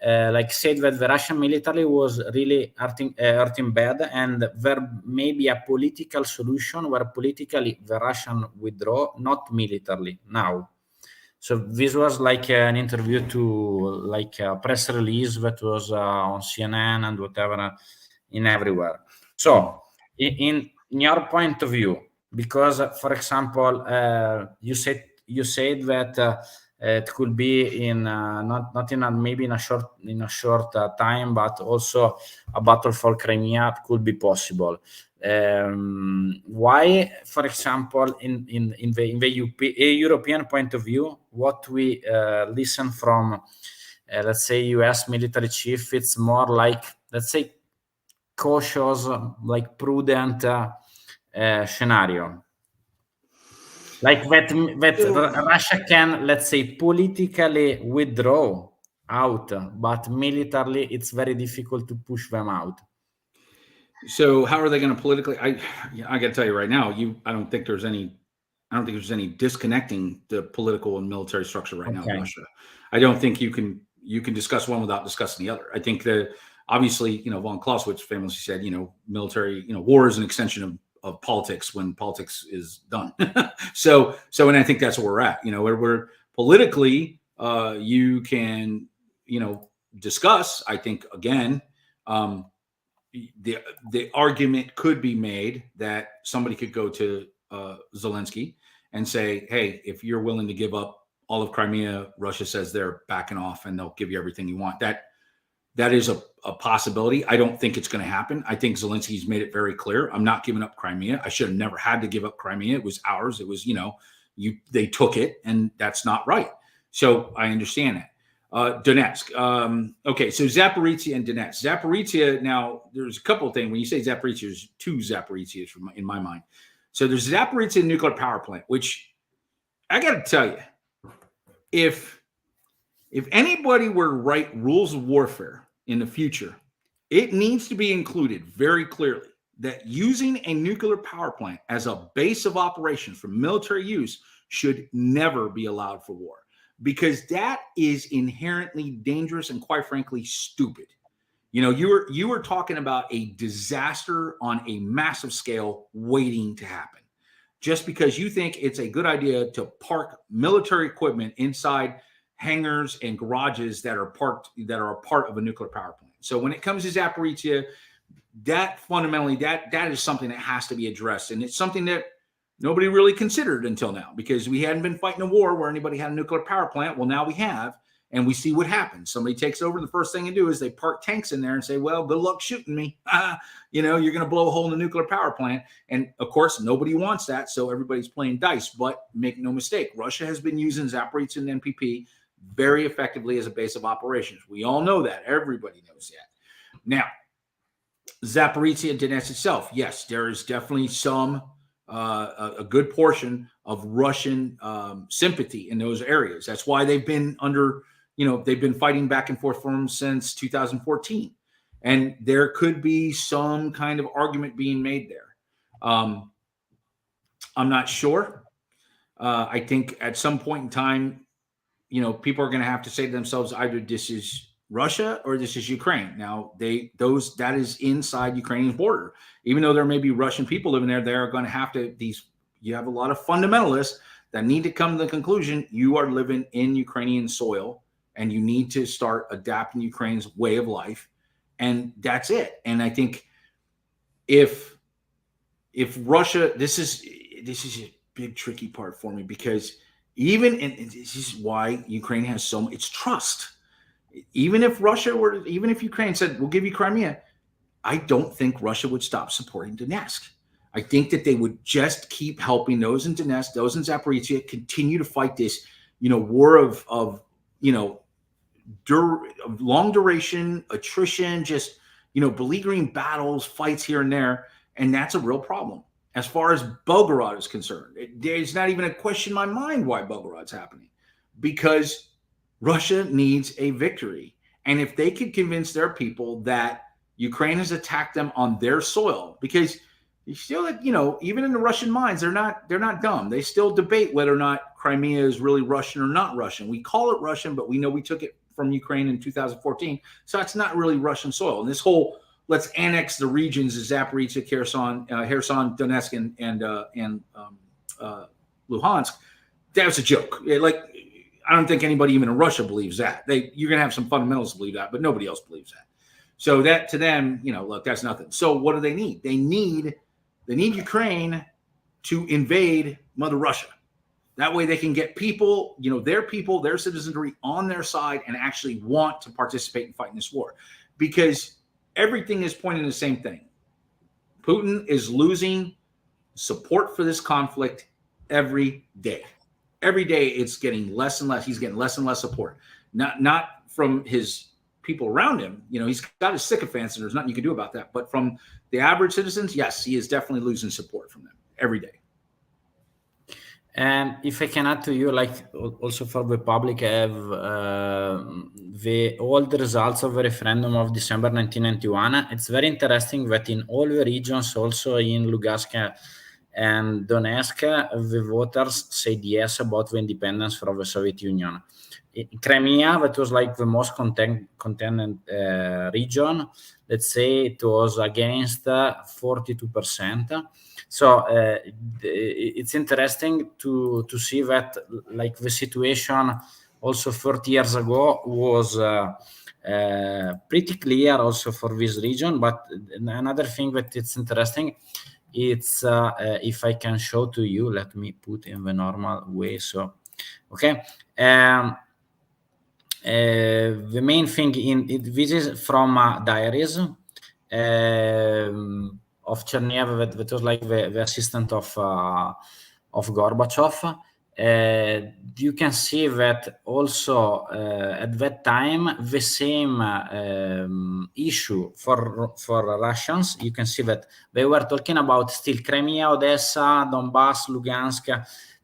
Like said that the Russian military was really hurting bad, and there may be a political solution where politically the Russian withdraw, not militarily now. So this was like an interview to like a press release that was on CNN and whatever, in everywhere. So in your point of view, because for example, you said that it could be in not in a, maybe in a short time, but also a battle for Crimea could be possible. Why, for example, in the European point of view, what we listen from, let's say, US military chief, it's more like, let's say, cautious, like prudent scenario. Like that Russia can, let's say, politically withdraw out, but militarily it's very difficult to push them out. So how are they going to politically? I got to tell you right now, I don't think there's any disconnecting the political and military structure right now in Okay. Russia. I don't think you can discuss one without discussing the other. I think that obviously, von Clausewitz famously said, military, war is an extension of politics when politics is done. so and I think that's where we're at. We're politically, you can, discuss. I think again. The argument could be made that somebody could go to Zelensky and say, "Hey, if you're willing to give up all of Crimea, Russia says they're backing off and they'll give you everything you want." That is a possibility. I don't think it's going to happen. I think Zelensky's made it very clear. I'm not giving up Crimea. I should have never had to give up Crimea. It was ours. It was, they took it, and that's not right. So I understand that. Donetsk. Okay, so Zaporizhia and Donetsk. Zaporizhia, now there's a couple of things. When you say Zaporizhia, there's two Zaporizias in my mind. So there's Zaporizhia nuclear power plant, which I got to tell you, if anybody were to write rules of warfare in the future, it needs to be included very clearly that using a nuclear power plant as a base of operations for military use should never be allowed for war, because that is inherently dangerous and, quite frankly, stupid. You were talking about a disaster on a massive scale waiting to happen, just because you think it's a good idea to park military equipment inside hangars and garages that are a part of a nuclear power plant. So when it comes to Zaporizhia, that fundamentally that is something that has to be addressed, and it's something that nobody really considered until now, because we hadn't been fighting a war where anybody had a nuclear power plant. Well, now we have, and we see what happens. Somebody takes over, the first thing they do is they park tanks in there and say, well, good luck shooting me. You're going to blow a hole in the nuclear power plant. And of course, nobody wants that, so everybody's playing dice. But make no mistake, Russia has been using Zaporizhia and NPP very effectively as a base of operations. We all know that. Everybody knows that. Now, Zaporizhia and Donetsk itself, yes, there is definitely some a good portion of Russian sympathy in those areas. That's why they've been they've been fighting back and forth for them since 2014. And there could be some kind of argument being made there. I'm not sure. I think at some point in time, people are going to have to say to themselves, either this is Russia or this is Ukraine. Now, that is inside Ukrainian border. Even though there may be Russian people living there, they're going to have to, you have a lot of fundamentalists that need to come to the conclusion, you are living in Ukrainian soil and you need to start adapting Ukraine's way of life. And that's it. And I think if Russia, this is a big tricky part for me, because even, and this is why Ukraine has so much, it's trust. Even if Ukraine said, we'll give you Crimea, I don't think Russia would stop supporting Donetsk. I think that they would just keep helping those in Donetsk, those in Zaporizhia, continue to fight this, war of long duration attrition, just, beleaguering battles, fights here and there. And that's a real problem. As far as Belgorod is concerned, there's not even a question in my mind why Belgorod's happening, because Russia needs a victory. And if they could convince their people that Ukraine has attacked them on their soil, because you still, even in the Russian minds, they're not dumb. They still debate whether or not Crimea is really Russian or not Russian. We call it Russian, but we know we took it from Ukraine in 2014, so it's not really Russian soil. And this whole let's annex the regions of Zaporizhzhia, Kherson, Donetsk, and Luhansk. That was a joke. I don't think anybody even in Russia believes that. You're going to have some fundamentalists believe that, but nobody else believes that. So that to them, look, that's nothing. So what do they need? They need Ukraine to invade Mother Russia. That way they can get people, their citizenry on their side and actually want to participate and fight in this war. Because everything is pointing to the same thing. Putin is losing support for this conflict every day. Every day it's getting less and less. He's getting less and less support. Not from his people around him. He's got his sycophants and there's nothing you can do about that. But from the average citizens, yes, he is definitely losing support from them every day. And if I can add to you, also for the public, I have all the results of the referendum of December 1991. It's very interesting that in all the regions, also in Lugansk and Donetsk, the voters said yes about the independence from the Soviet Union. In Crimea, that was the most contended region. Let's say it was against 42%. So it's interesting to see that the situation also 30 years ago was pretty clear also for this region. But another thing that it's interesting, it's if I can show to you, let me put in the normal way. So, okay. The main thing this is from diaries of Cherniev, that was the assistant of Gorbachev. You can see that also at that time the same issue for Russians. You can see that they were talking about still Crimea, Odessa, Donbass, Lugansk.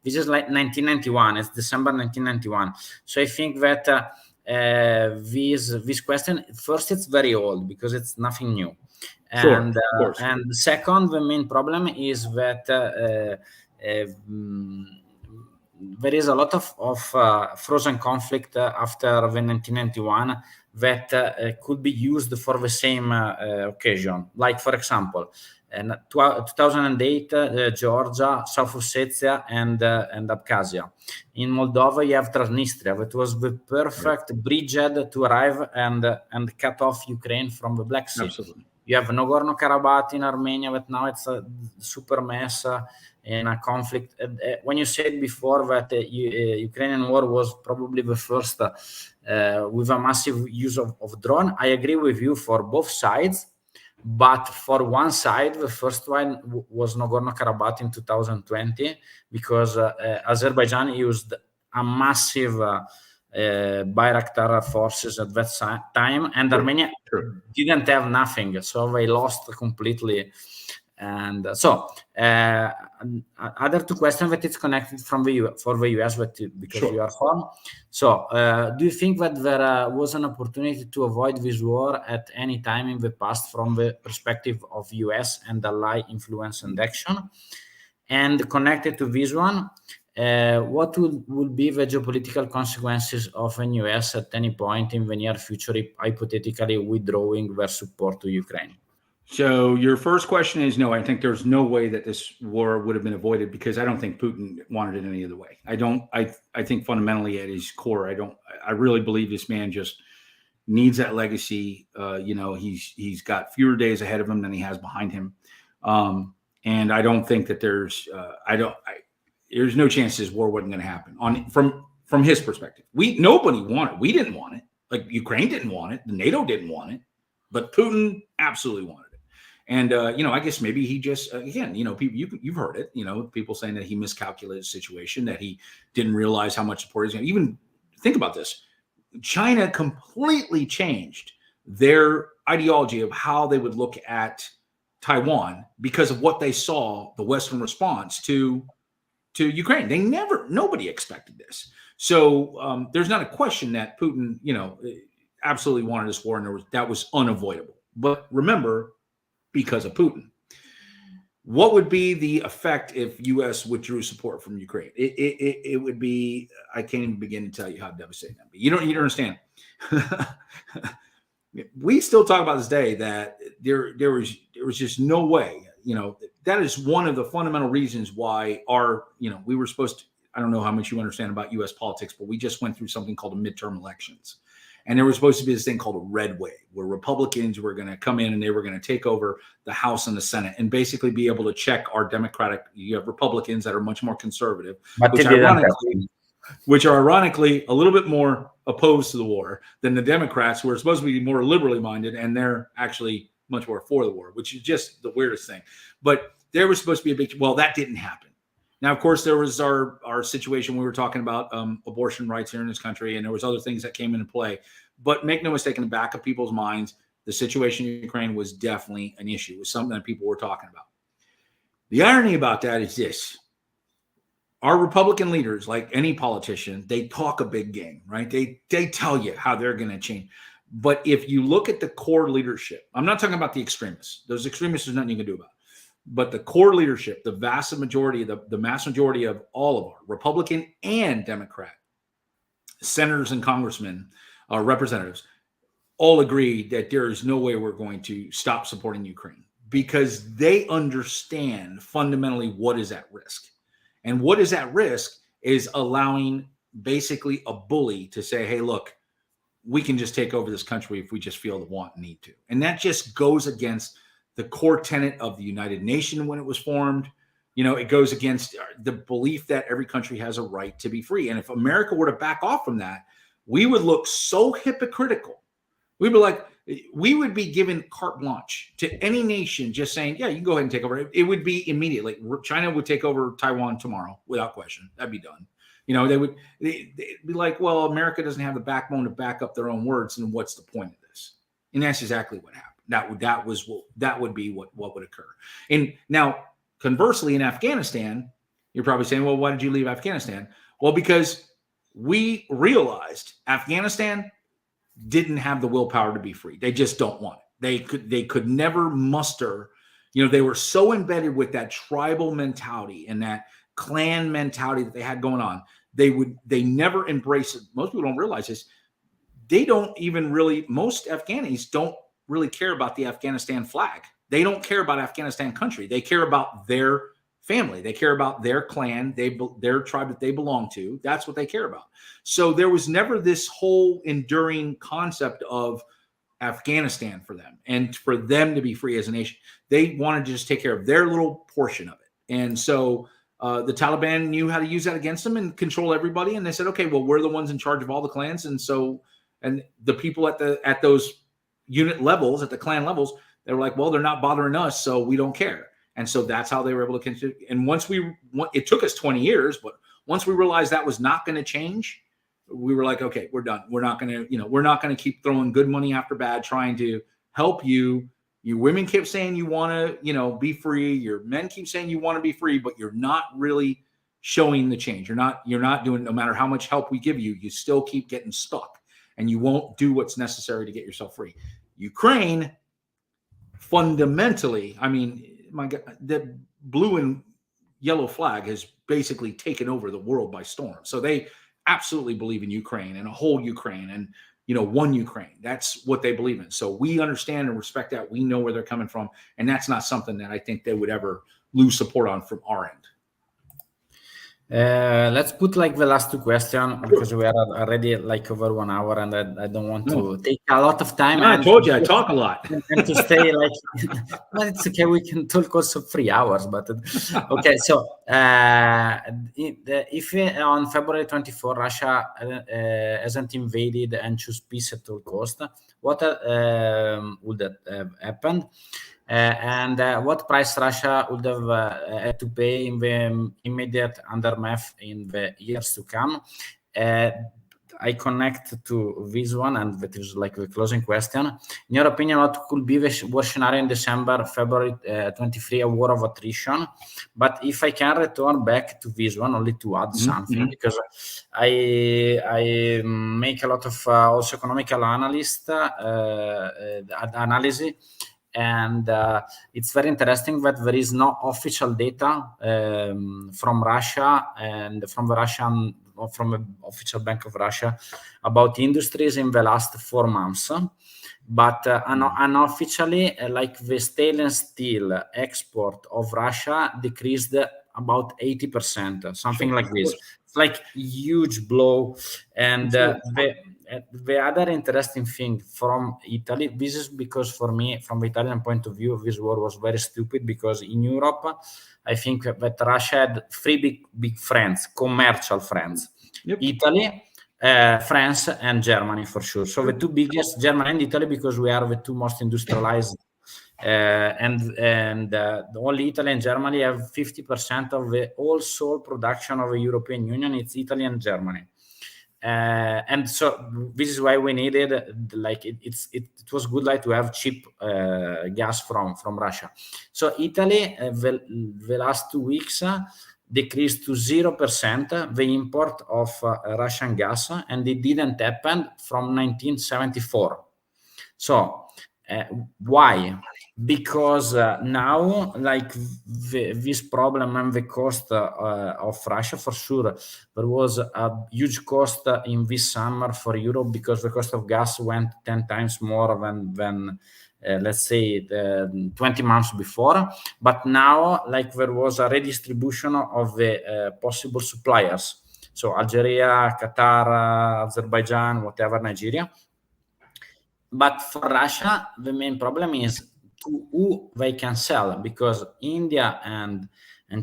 This is 1991. It's December 1991. So I think that this question, first, it's very old because it's nothing new. And and second, the main problem is that there is a lot of frozen conflict after the 1991 that could be used for the same occasion. Like, for example, in 2008, Georgia, South Ossetia, and Abkhazia. In Moldova, you have Transnistria. That was the perfect bridgehead to arrive and cut off Ukraine from the Black Sea. Absolutely. You have Nagorno-Karabakh in Armenia, but now it's a super mess in a conflict. When you said before that the Ukrainian war was probably the first with a massive use of drone, I agree with you for both sides. But for one side, the first one was Nagorno-Karabakh in 2020 because Azerbaijan used a massive Bayraktar forces at that time, and Armenia didn't have nothing, so they lost completely. And so, other two questions that it's connected for the US, because you are from. So, do you think that there was an opportunity to avoid this war at any time in the past from the perspective of US and ally influence and action? And connected to this one, what would be the geopolitical consequences of the US at any point in the near future, hypothetically withdrawing their support to Ukraine? So your first question is no. I think there's no way that this war would have been avoided because I don't think Putin wanted it any other way. I think fundamentally at his core, I really believe this man just needs that legacy. He's got fewer days ahead of him than he has behind him. And I don't think that there's no chance this war wasn't going to happen from his perspective. Nobody wanted. We didn't want it. Like Ukraine didn't want it. The NATO didn't want it, but Putin absolutely wanted it. And I guess maybe he just people, you've heard it. People saying that he miscalculated the situation, that he didn't realize how much support he's going to. Even think about this: China completely changed their ideology of how they would look at Taiwan because of what they saw, the Western response to Ukraine. Nobody expected this. So there's not a question that Putin, absolutely wanted this war, and that was unavoidable. But remember, because of Putin, what would be the effect if U.S. withdrew support from Ukraine? It would be, I can't even begin to tell you how devastating that would be. You don't understand. We still talk about this day that there was just no way. That is one of the fundamental reasons why we were supposed to. I don't know how much you understand about U.S. politics, but we just went through something called the midterm elections. And there was supposed to be this thing called a red wave, where Republicans were going to come in and they were going to take over the House and the Senate and basically be able to check our Democratic. You have Republicans that are much more conservative, which are ironically a little bit more opposed to the war than the Democrats, who are supposed to be more liberally minded, and they're actually much more for the war, which is just the weirdest thing. But there was supposed to be that didn't happen. Now, of course, there was our situation. We were talking about abortion rights here in this country, and there was other things that came into play. But make no mistake, in the back of people's minds, the situation in Ukraine was definitely an issue. It was something that people were talking about. The irony about that is this. Our Republican leaders, like any politician, they talk a big game, right? They tell you how they're going to change. But if you look at the core leadership, I'm not talking about the extremists. Those extremists, there's nothing you can do about it. But the core leadership, the vast majority, the mass majority of all of our Republican and Democrat senators and congressmen, representatives, all agree that there is no way we're going to stop supporting Ukraine, because they understand fundamentally what is at risk. And what is at risk is allowing basically a bully to say, hey, look, we can just take over this country if we just feel the want and need to. And that just goes against the core tenet of the United Nations when it was formed. It goes against the belief that every country has a right to be free. And if America were to back off from that, we would look so hypocritical. We would be given carte blanche to any nation just saying, yeah, you can go ahead and take over. It would be immediately. China would take over Taiwan tomorrow without question. That'd be done. They'd be like, well, America doesn't have the backbone to back up their own words, and what's the point of this? And that's exactly what happened. That would be what would occur. And now, conversely, in Afghanistan, you're probably saying, well, why did you leave Afghanistan? Well, because we realized Afghanistan didn't have the willpower to be free. They just don't want it. They could never muster. They were so embedded with that tribal mentality and that clan mentality that they had going on. They never embrace it. Most people don't realize this. Most Afghanis don't really care about the Afghanistan flag. They don't care about Afghanistan country. They care about their family. They care about their clan, their tribe that they belong to. That's what they care about. So there was never this whole enduring concept of Afghanistan for them and for them to be free as a nation. They wanted to just take care of their little portion of it. And so the Taliban knew how to use that against them and control everybody. And they said, okay, well, we're the ones in charge of all the clans. And the people at those unit levels, at the clan levels, they were like, well, they're not bothering us, so we don't care. And so that's how they were able to continue. And it took us 20 years, but once we realized that was not going to change, we were like, okay, we're done. We're not going to keep throwing good money after bad, trying to help you. You women keep saying you want to, be free. Your men keep saying you want to be free, but you're not really showing the change. You're not doing, no matter how much help we give you, you still keep getting stuck and you won't do what's necessary to get yourself free. Ukraine, fundamentally, my God, the blue and yellow flag has basically taken over the world by storm. So they absolutely believe in Ukraine and a whole Ukraine and, one Ukraine. That's what they believe in. So we understand and respect that. We know where they're coming from. And that's not something that I think they would ever lose support on from our end. Let's put the last two questions, because we are already over 1 hour, and I don't want to take a lot of time. I told you I talk a lot. And to stay well, it's okay. We can talk also 3 hours, but okay. So if on February 24 Russia hasn't invaded and choose peace at all cost, what would that have happened? And what price Russia would have had to pay in the immediate aftermath in the years to come. I connect to this one, and that is like the closing question. In your opinion, what could be the worst scenario in December, February 23, a war of attrition? But if I can return back to this one, only to add something, because I make a lot of also economical analysis, and it's very interesting that there is no official data from Russia and from the official Bank of Russia about industries in the last 4 months. But unofficially, like the stainless steel export of Russia decreased about 80%, something like this. It's like huge blow. And the other interesting thing from Italy, this is because for me, from the Italian point of view, this war was very stupid, because in Europe, I think that Russia had 3 big friends, commercial friends. Yep. Italy, France, and Germany for sure. So the 2 biggest, Germany and Italy, because we are the 2 most industrialized. And only Italy and Germany have 50% of the all sole production of the European Union. It's Italy and Germany. And so this is why we needed, like, it was good, like, to have cheap gas from Russia. So Italy, the last 2 weeks decreased to 0% the import of Russian gas, and it didn't happen from 1974. So why? Because now, like, this problem and the cost of Russia, for sure, there was a huge cost in this summer for Europe, because the cost of gas went 10 times more than let's say 20 months before. But now, like, there was a redistribution of the possible suppliers. So Algeria, Qatar, Azerbaijan, whatever, Nigeria. But for Russia, the main problem is to who they can sell, because India and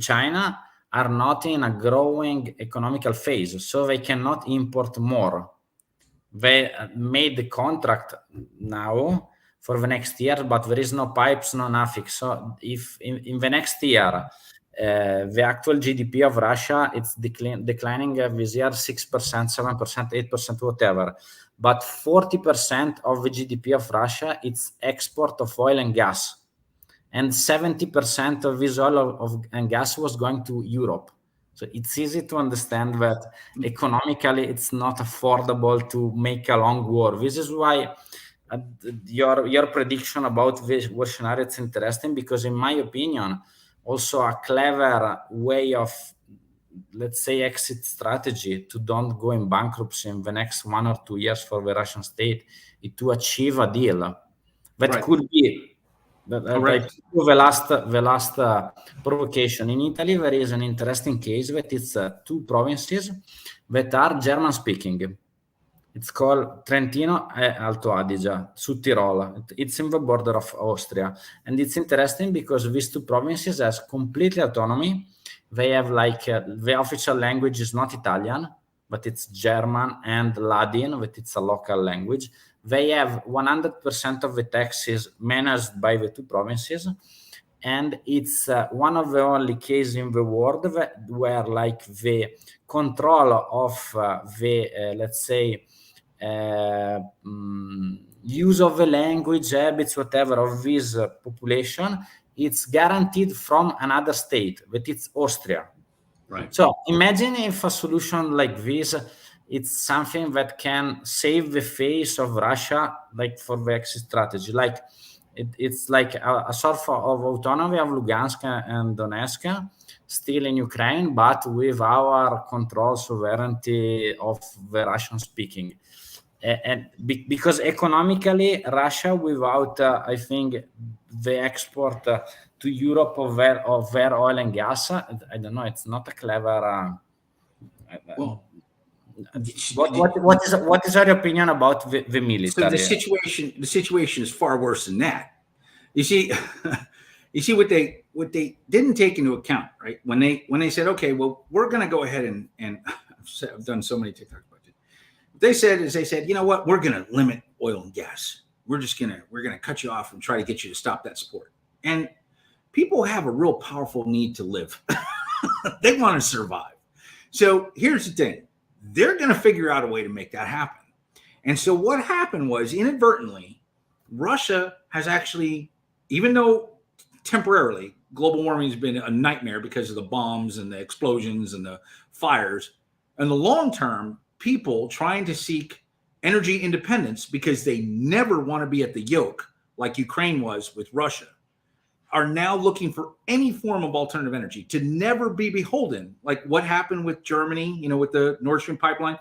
China are not in a growing economical phase, so they cannot import more. They made the contract now for the next year, but there is no pipes, no nothing. So if in the next year, the actual GDP of Russia, it's declining this year 6%, 7%, 8%, whatever. But 40% of the GDP of Russia, it's export of oil and gas. And 70% of this oil and gas was going to Europe. So it's easy to understand that economically it's not affordable to make a long war. This is why your prediction about this war scenario is interesting, because in my opinion, also a clever way of, let's say, exit strategy to don't go in bankruptcy in the next 1 or 2 years for the Russian state is to achieve a deal that could be like the last provocation. In Italy, there is an interesting case that it's 2 provinces that are German speaking. It's called Trentino e Alto Adige, Südtirol. It's in the border of Austria. And it's interesting because these 2 provinces has completely autonomy. They have, like, the official language is not Italian, but it's German and Ladin, but it's a local language. They have 100% of the taxes managed by the 2 provinces. And it's one of the only cases in the world where, like, the control of the, let's say, use of the language, habits, whatever, of this population, it's guaranteed from another state, but it's Austria. Right. So imagine if a solution like this, it's something that can save the face of Russia, like, for the exit strategy. Like, it's like a sort of autonomy of Lugansk and Donetsk, still in Ukraine, but with our control, sovereignty of the Russian speaking. And because economically, Russia, without, I think, the export to Europe of their oil and gas, I don't know, it's not a clever. Well, what is your opinion about the military? So the situation is far worse than that. You see, you see what they didn't take into account, right? When they said, okay, well, we're going to go ahead and I've done so many TikToks about it. What they said, you know what, we're going to limit oil and gas. We're going to cut you off and try to get you to stop that support. And people have a real powerful need to live. They want to survive. So here's the thing. they're going to figure out a way to make that happen. And so what happened was, inadvertently, Russia has actually, even though temporarily global warming has been a nightmare because of the bombs and the explosions and the fires, in the long term, people trying to seek energy independence because they never want to be at the yoke like Ukraine was with Russia, are now looking for any form of alternative energy to never be beholden, like what happened with Germany, with the Nord Stream pipeline.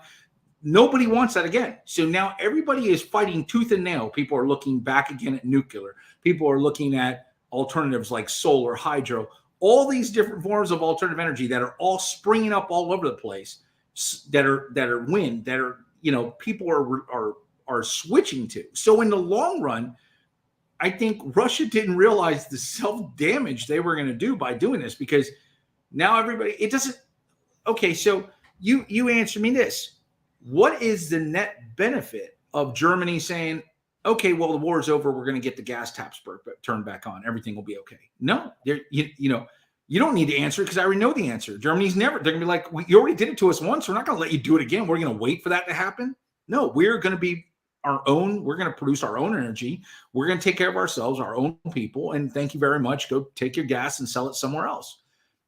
Nobody wants that again. So now everybody is fighting tooth and nail. People are looking back again at nuclear. People are looking at alternatives like solar, hydro, all these different forms of alternative energy that are all springing up all over the place, that are wind, that are, people are switching to. So in the long run, I think Russia didn't realize the self-damage they were going to do by doing this, because now everybody, it doesn't. Okay, so you answer me this. What is the net benefit of Germany saying, okay, well, the war is over, we're going to get the gas taps turned back on, everything will be okay? No, you don't need to answer it, because I already know the answer. Germany's never, they're going to be like, you already did it to us once, we're not going to let you do it again. We're going to wait for that to happen. No, we're going to be our own, we're going to produce our own energy. We're going to take care of ourselves, our own people. And thank you very much. Go take your gas and sell it somewhere else.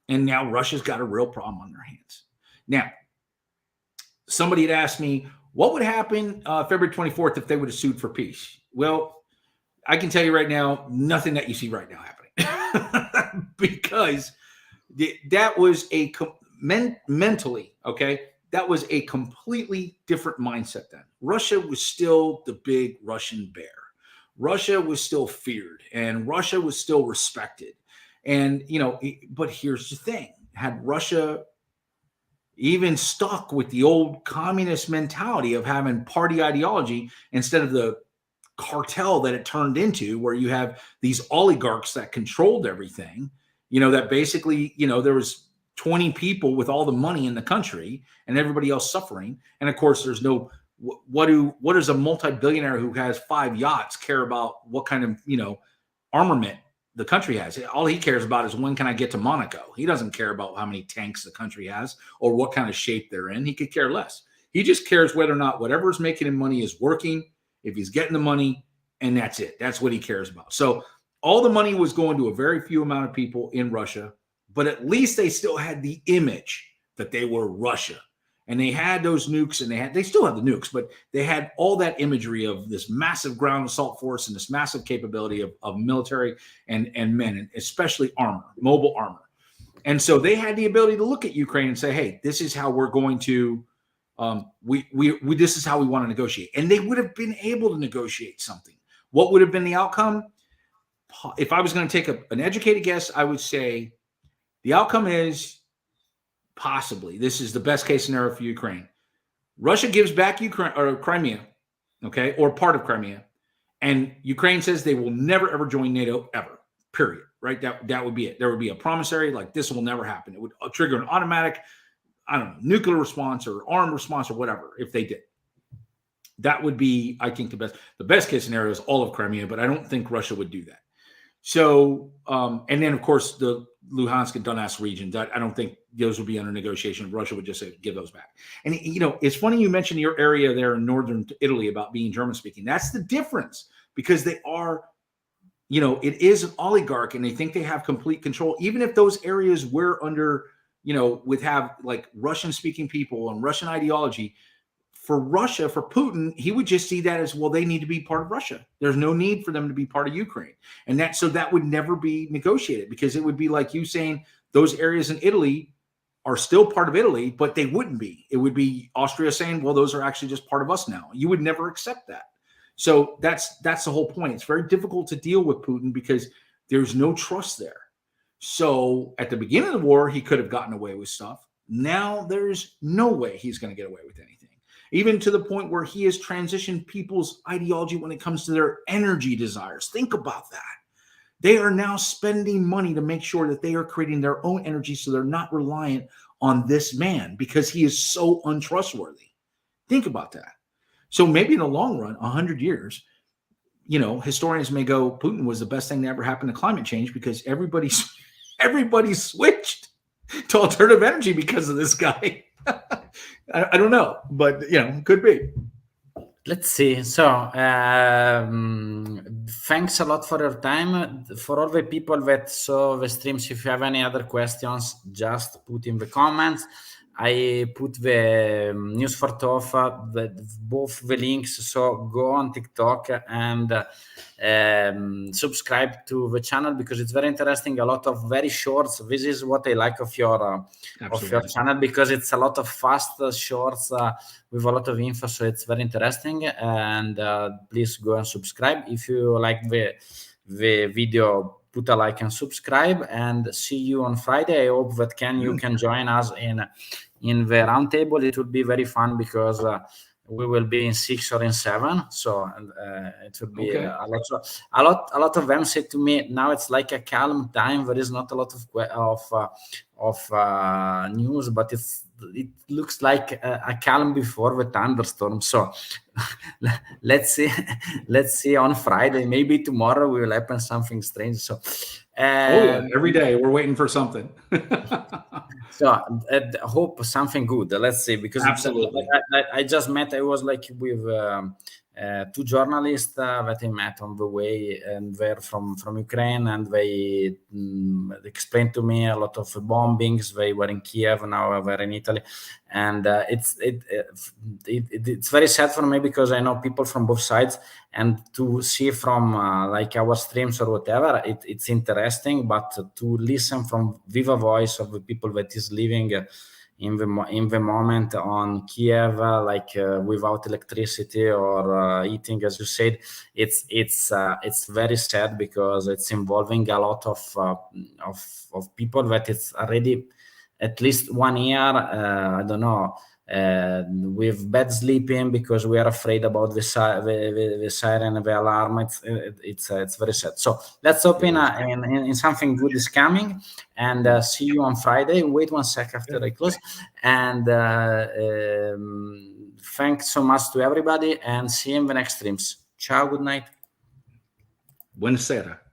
And now Russia's got a real problem on their hands. Now, somebody had asked me, what would happen February 24th if they would have sued for peace? Well, I can tell you right now, nothing that you see right now happening. Because that was mentally, okay, that was a completely different mindset then. Russia was still the big Russian bear. Russia was still feared, and Russia was still respected. And, but here's the thing. Had Russia even stuck with the old communist mentality of having party ideology instead of the cartel that it turned into, where you have these oligarchs that controlled everything, that basically, there was 20 people with all the money in the country and everybody else suffering. And of course, there's no, what does a multi-billionaire who has 5 yachts care about what kind of, armament the country has? All he cares about is, when can I get to Monaco? He doesn't care about how many tanks the country has or what kind of shape they're in. He could care less. He just cares whether or not whatever is making him money is working, if he's getting the money, and that's it. That's what he cares about. So all the money was going to a very few amount of people in Russia, but at least they still had the image that they were Russia. And they had those nukes, and they still have the nukes, but they had all that imagery of this massive ground assault force and this massive capability of military and men, and especially armor, mobile armor. And so they had the ability to look at Ukraine and say, hey, this is how we're going to, this is how we want to negotiate. And they would have been able to negotiate something. What would have been the outcome? If I was going to take an educated guess, I would say the outcome is, possibly, this is the best case scenario for Ukraine. Russia gives back Ukraine or Crimea, okay, or part of Crimea, and Ukraine says they will never ever join NATO ever. Period. Right? That would be it. There would be a promissory, like, this will never happen. It would trigger an automatic, nuclear response or armed response or whatever if they did. That would be, I think, the best case scenario is all of Crimea, but I don't think Russia would do that. So, and then of course the Luhansk and Donetsk region, that I don't think those would be under negotiation. Russia would just say, give those back. And, it's funny you mentioned your area there in northern Italy about being German speaking. That's the difference, because they are, it is an oligarch, and they think they have complete control. Even if those areas were under, would have like Russian speaking people and Russian ideology, for Russia, for Putin, he would just see that as, well, they need to be part of Russia. There's no need for them to be part of Ukraine. And that would never be negotiated, because it would be like you saying those areas in Italy are still part of Italy, but they wouldn't be. It would be Austria saying, well, those are actually just part of us now. You would never accept that. So that's the whole point. It's very difficult to deal with Putin because there's no trust there. So at the beginning of the war, he could have gotten away with stuff. Now there's no way he's going to get away with anything. Even to the point where he has transitioned people's ideology when it comes to their energy desires. Think about that. They are now spending money to make sure that they are creating their own energy, so they're not reliant on this man, because he is so untrustworthy. Think about that. So maybe in the long run, 100 years, historians may go, Putin was the best thing that ever happened to climate change, because everybody switched to alternative energy because of this guy. I don't know, but could be. Let's see. So, thanks a lot for your time. For all the people that saw the streams, if you have any other questions, just put in the comments. I put the news for TOFA, both the links. So go on TikTok and subscribe to the channel because it's very interesting. A lot of very shorts. This is what I like of your channel, because it's a lot of fast shorts with a lot of info. So it's very interesting. And please go and subscribe if you like the video. Put a like and subscribe, and see you on Friday. I hope that you can join us in the roundtable. It will be very fun because we will be in 6 or in 7. So it will be a lot of them say to me, now it's like a calm time. There is not a lot of news, but it looks like a calm before the thunderstorm. So let's see on Friday. Maybe tomorrow will happen something strange. So every day we're waiting for something. So hope something good. Let's see, because absolutely, I just met. I was like with 2 journalists that I met on the way, and they're from Ukraine, and they explained to me a lot of bombings. They were in Kiev, now they're in Italy, and it's very sad for me because I know people from both sides, and to see from like our streams or whatever, it's interesting, but to listen from viva voice of the people that is living in the moment on Kiev, without electricity or eating, as you said, it's very sad, because it's involving a lot of people that it's already at least 1 year. I don't know. With bad sleeping because we are afraid about the siren, the alarm. It's very sad. So let's hope in something good is coming, and see you on Friday. Wait 1 sec after I close, and thanks so much to everybody, and see you in the next streams. Ciao, good night. Buonasera.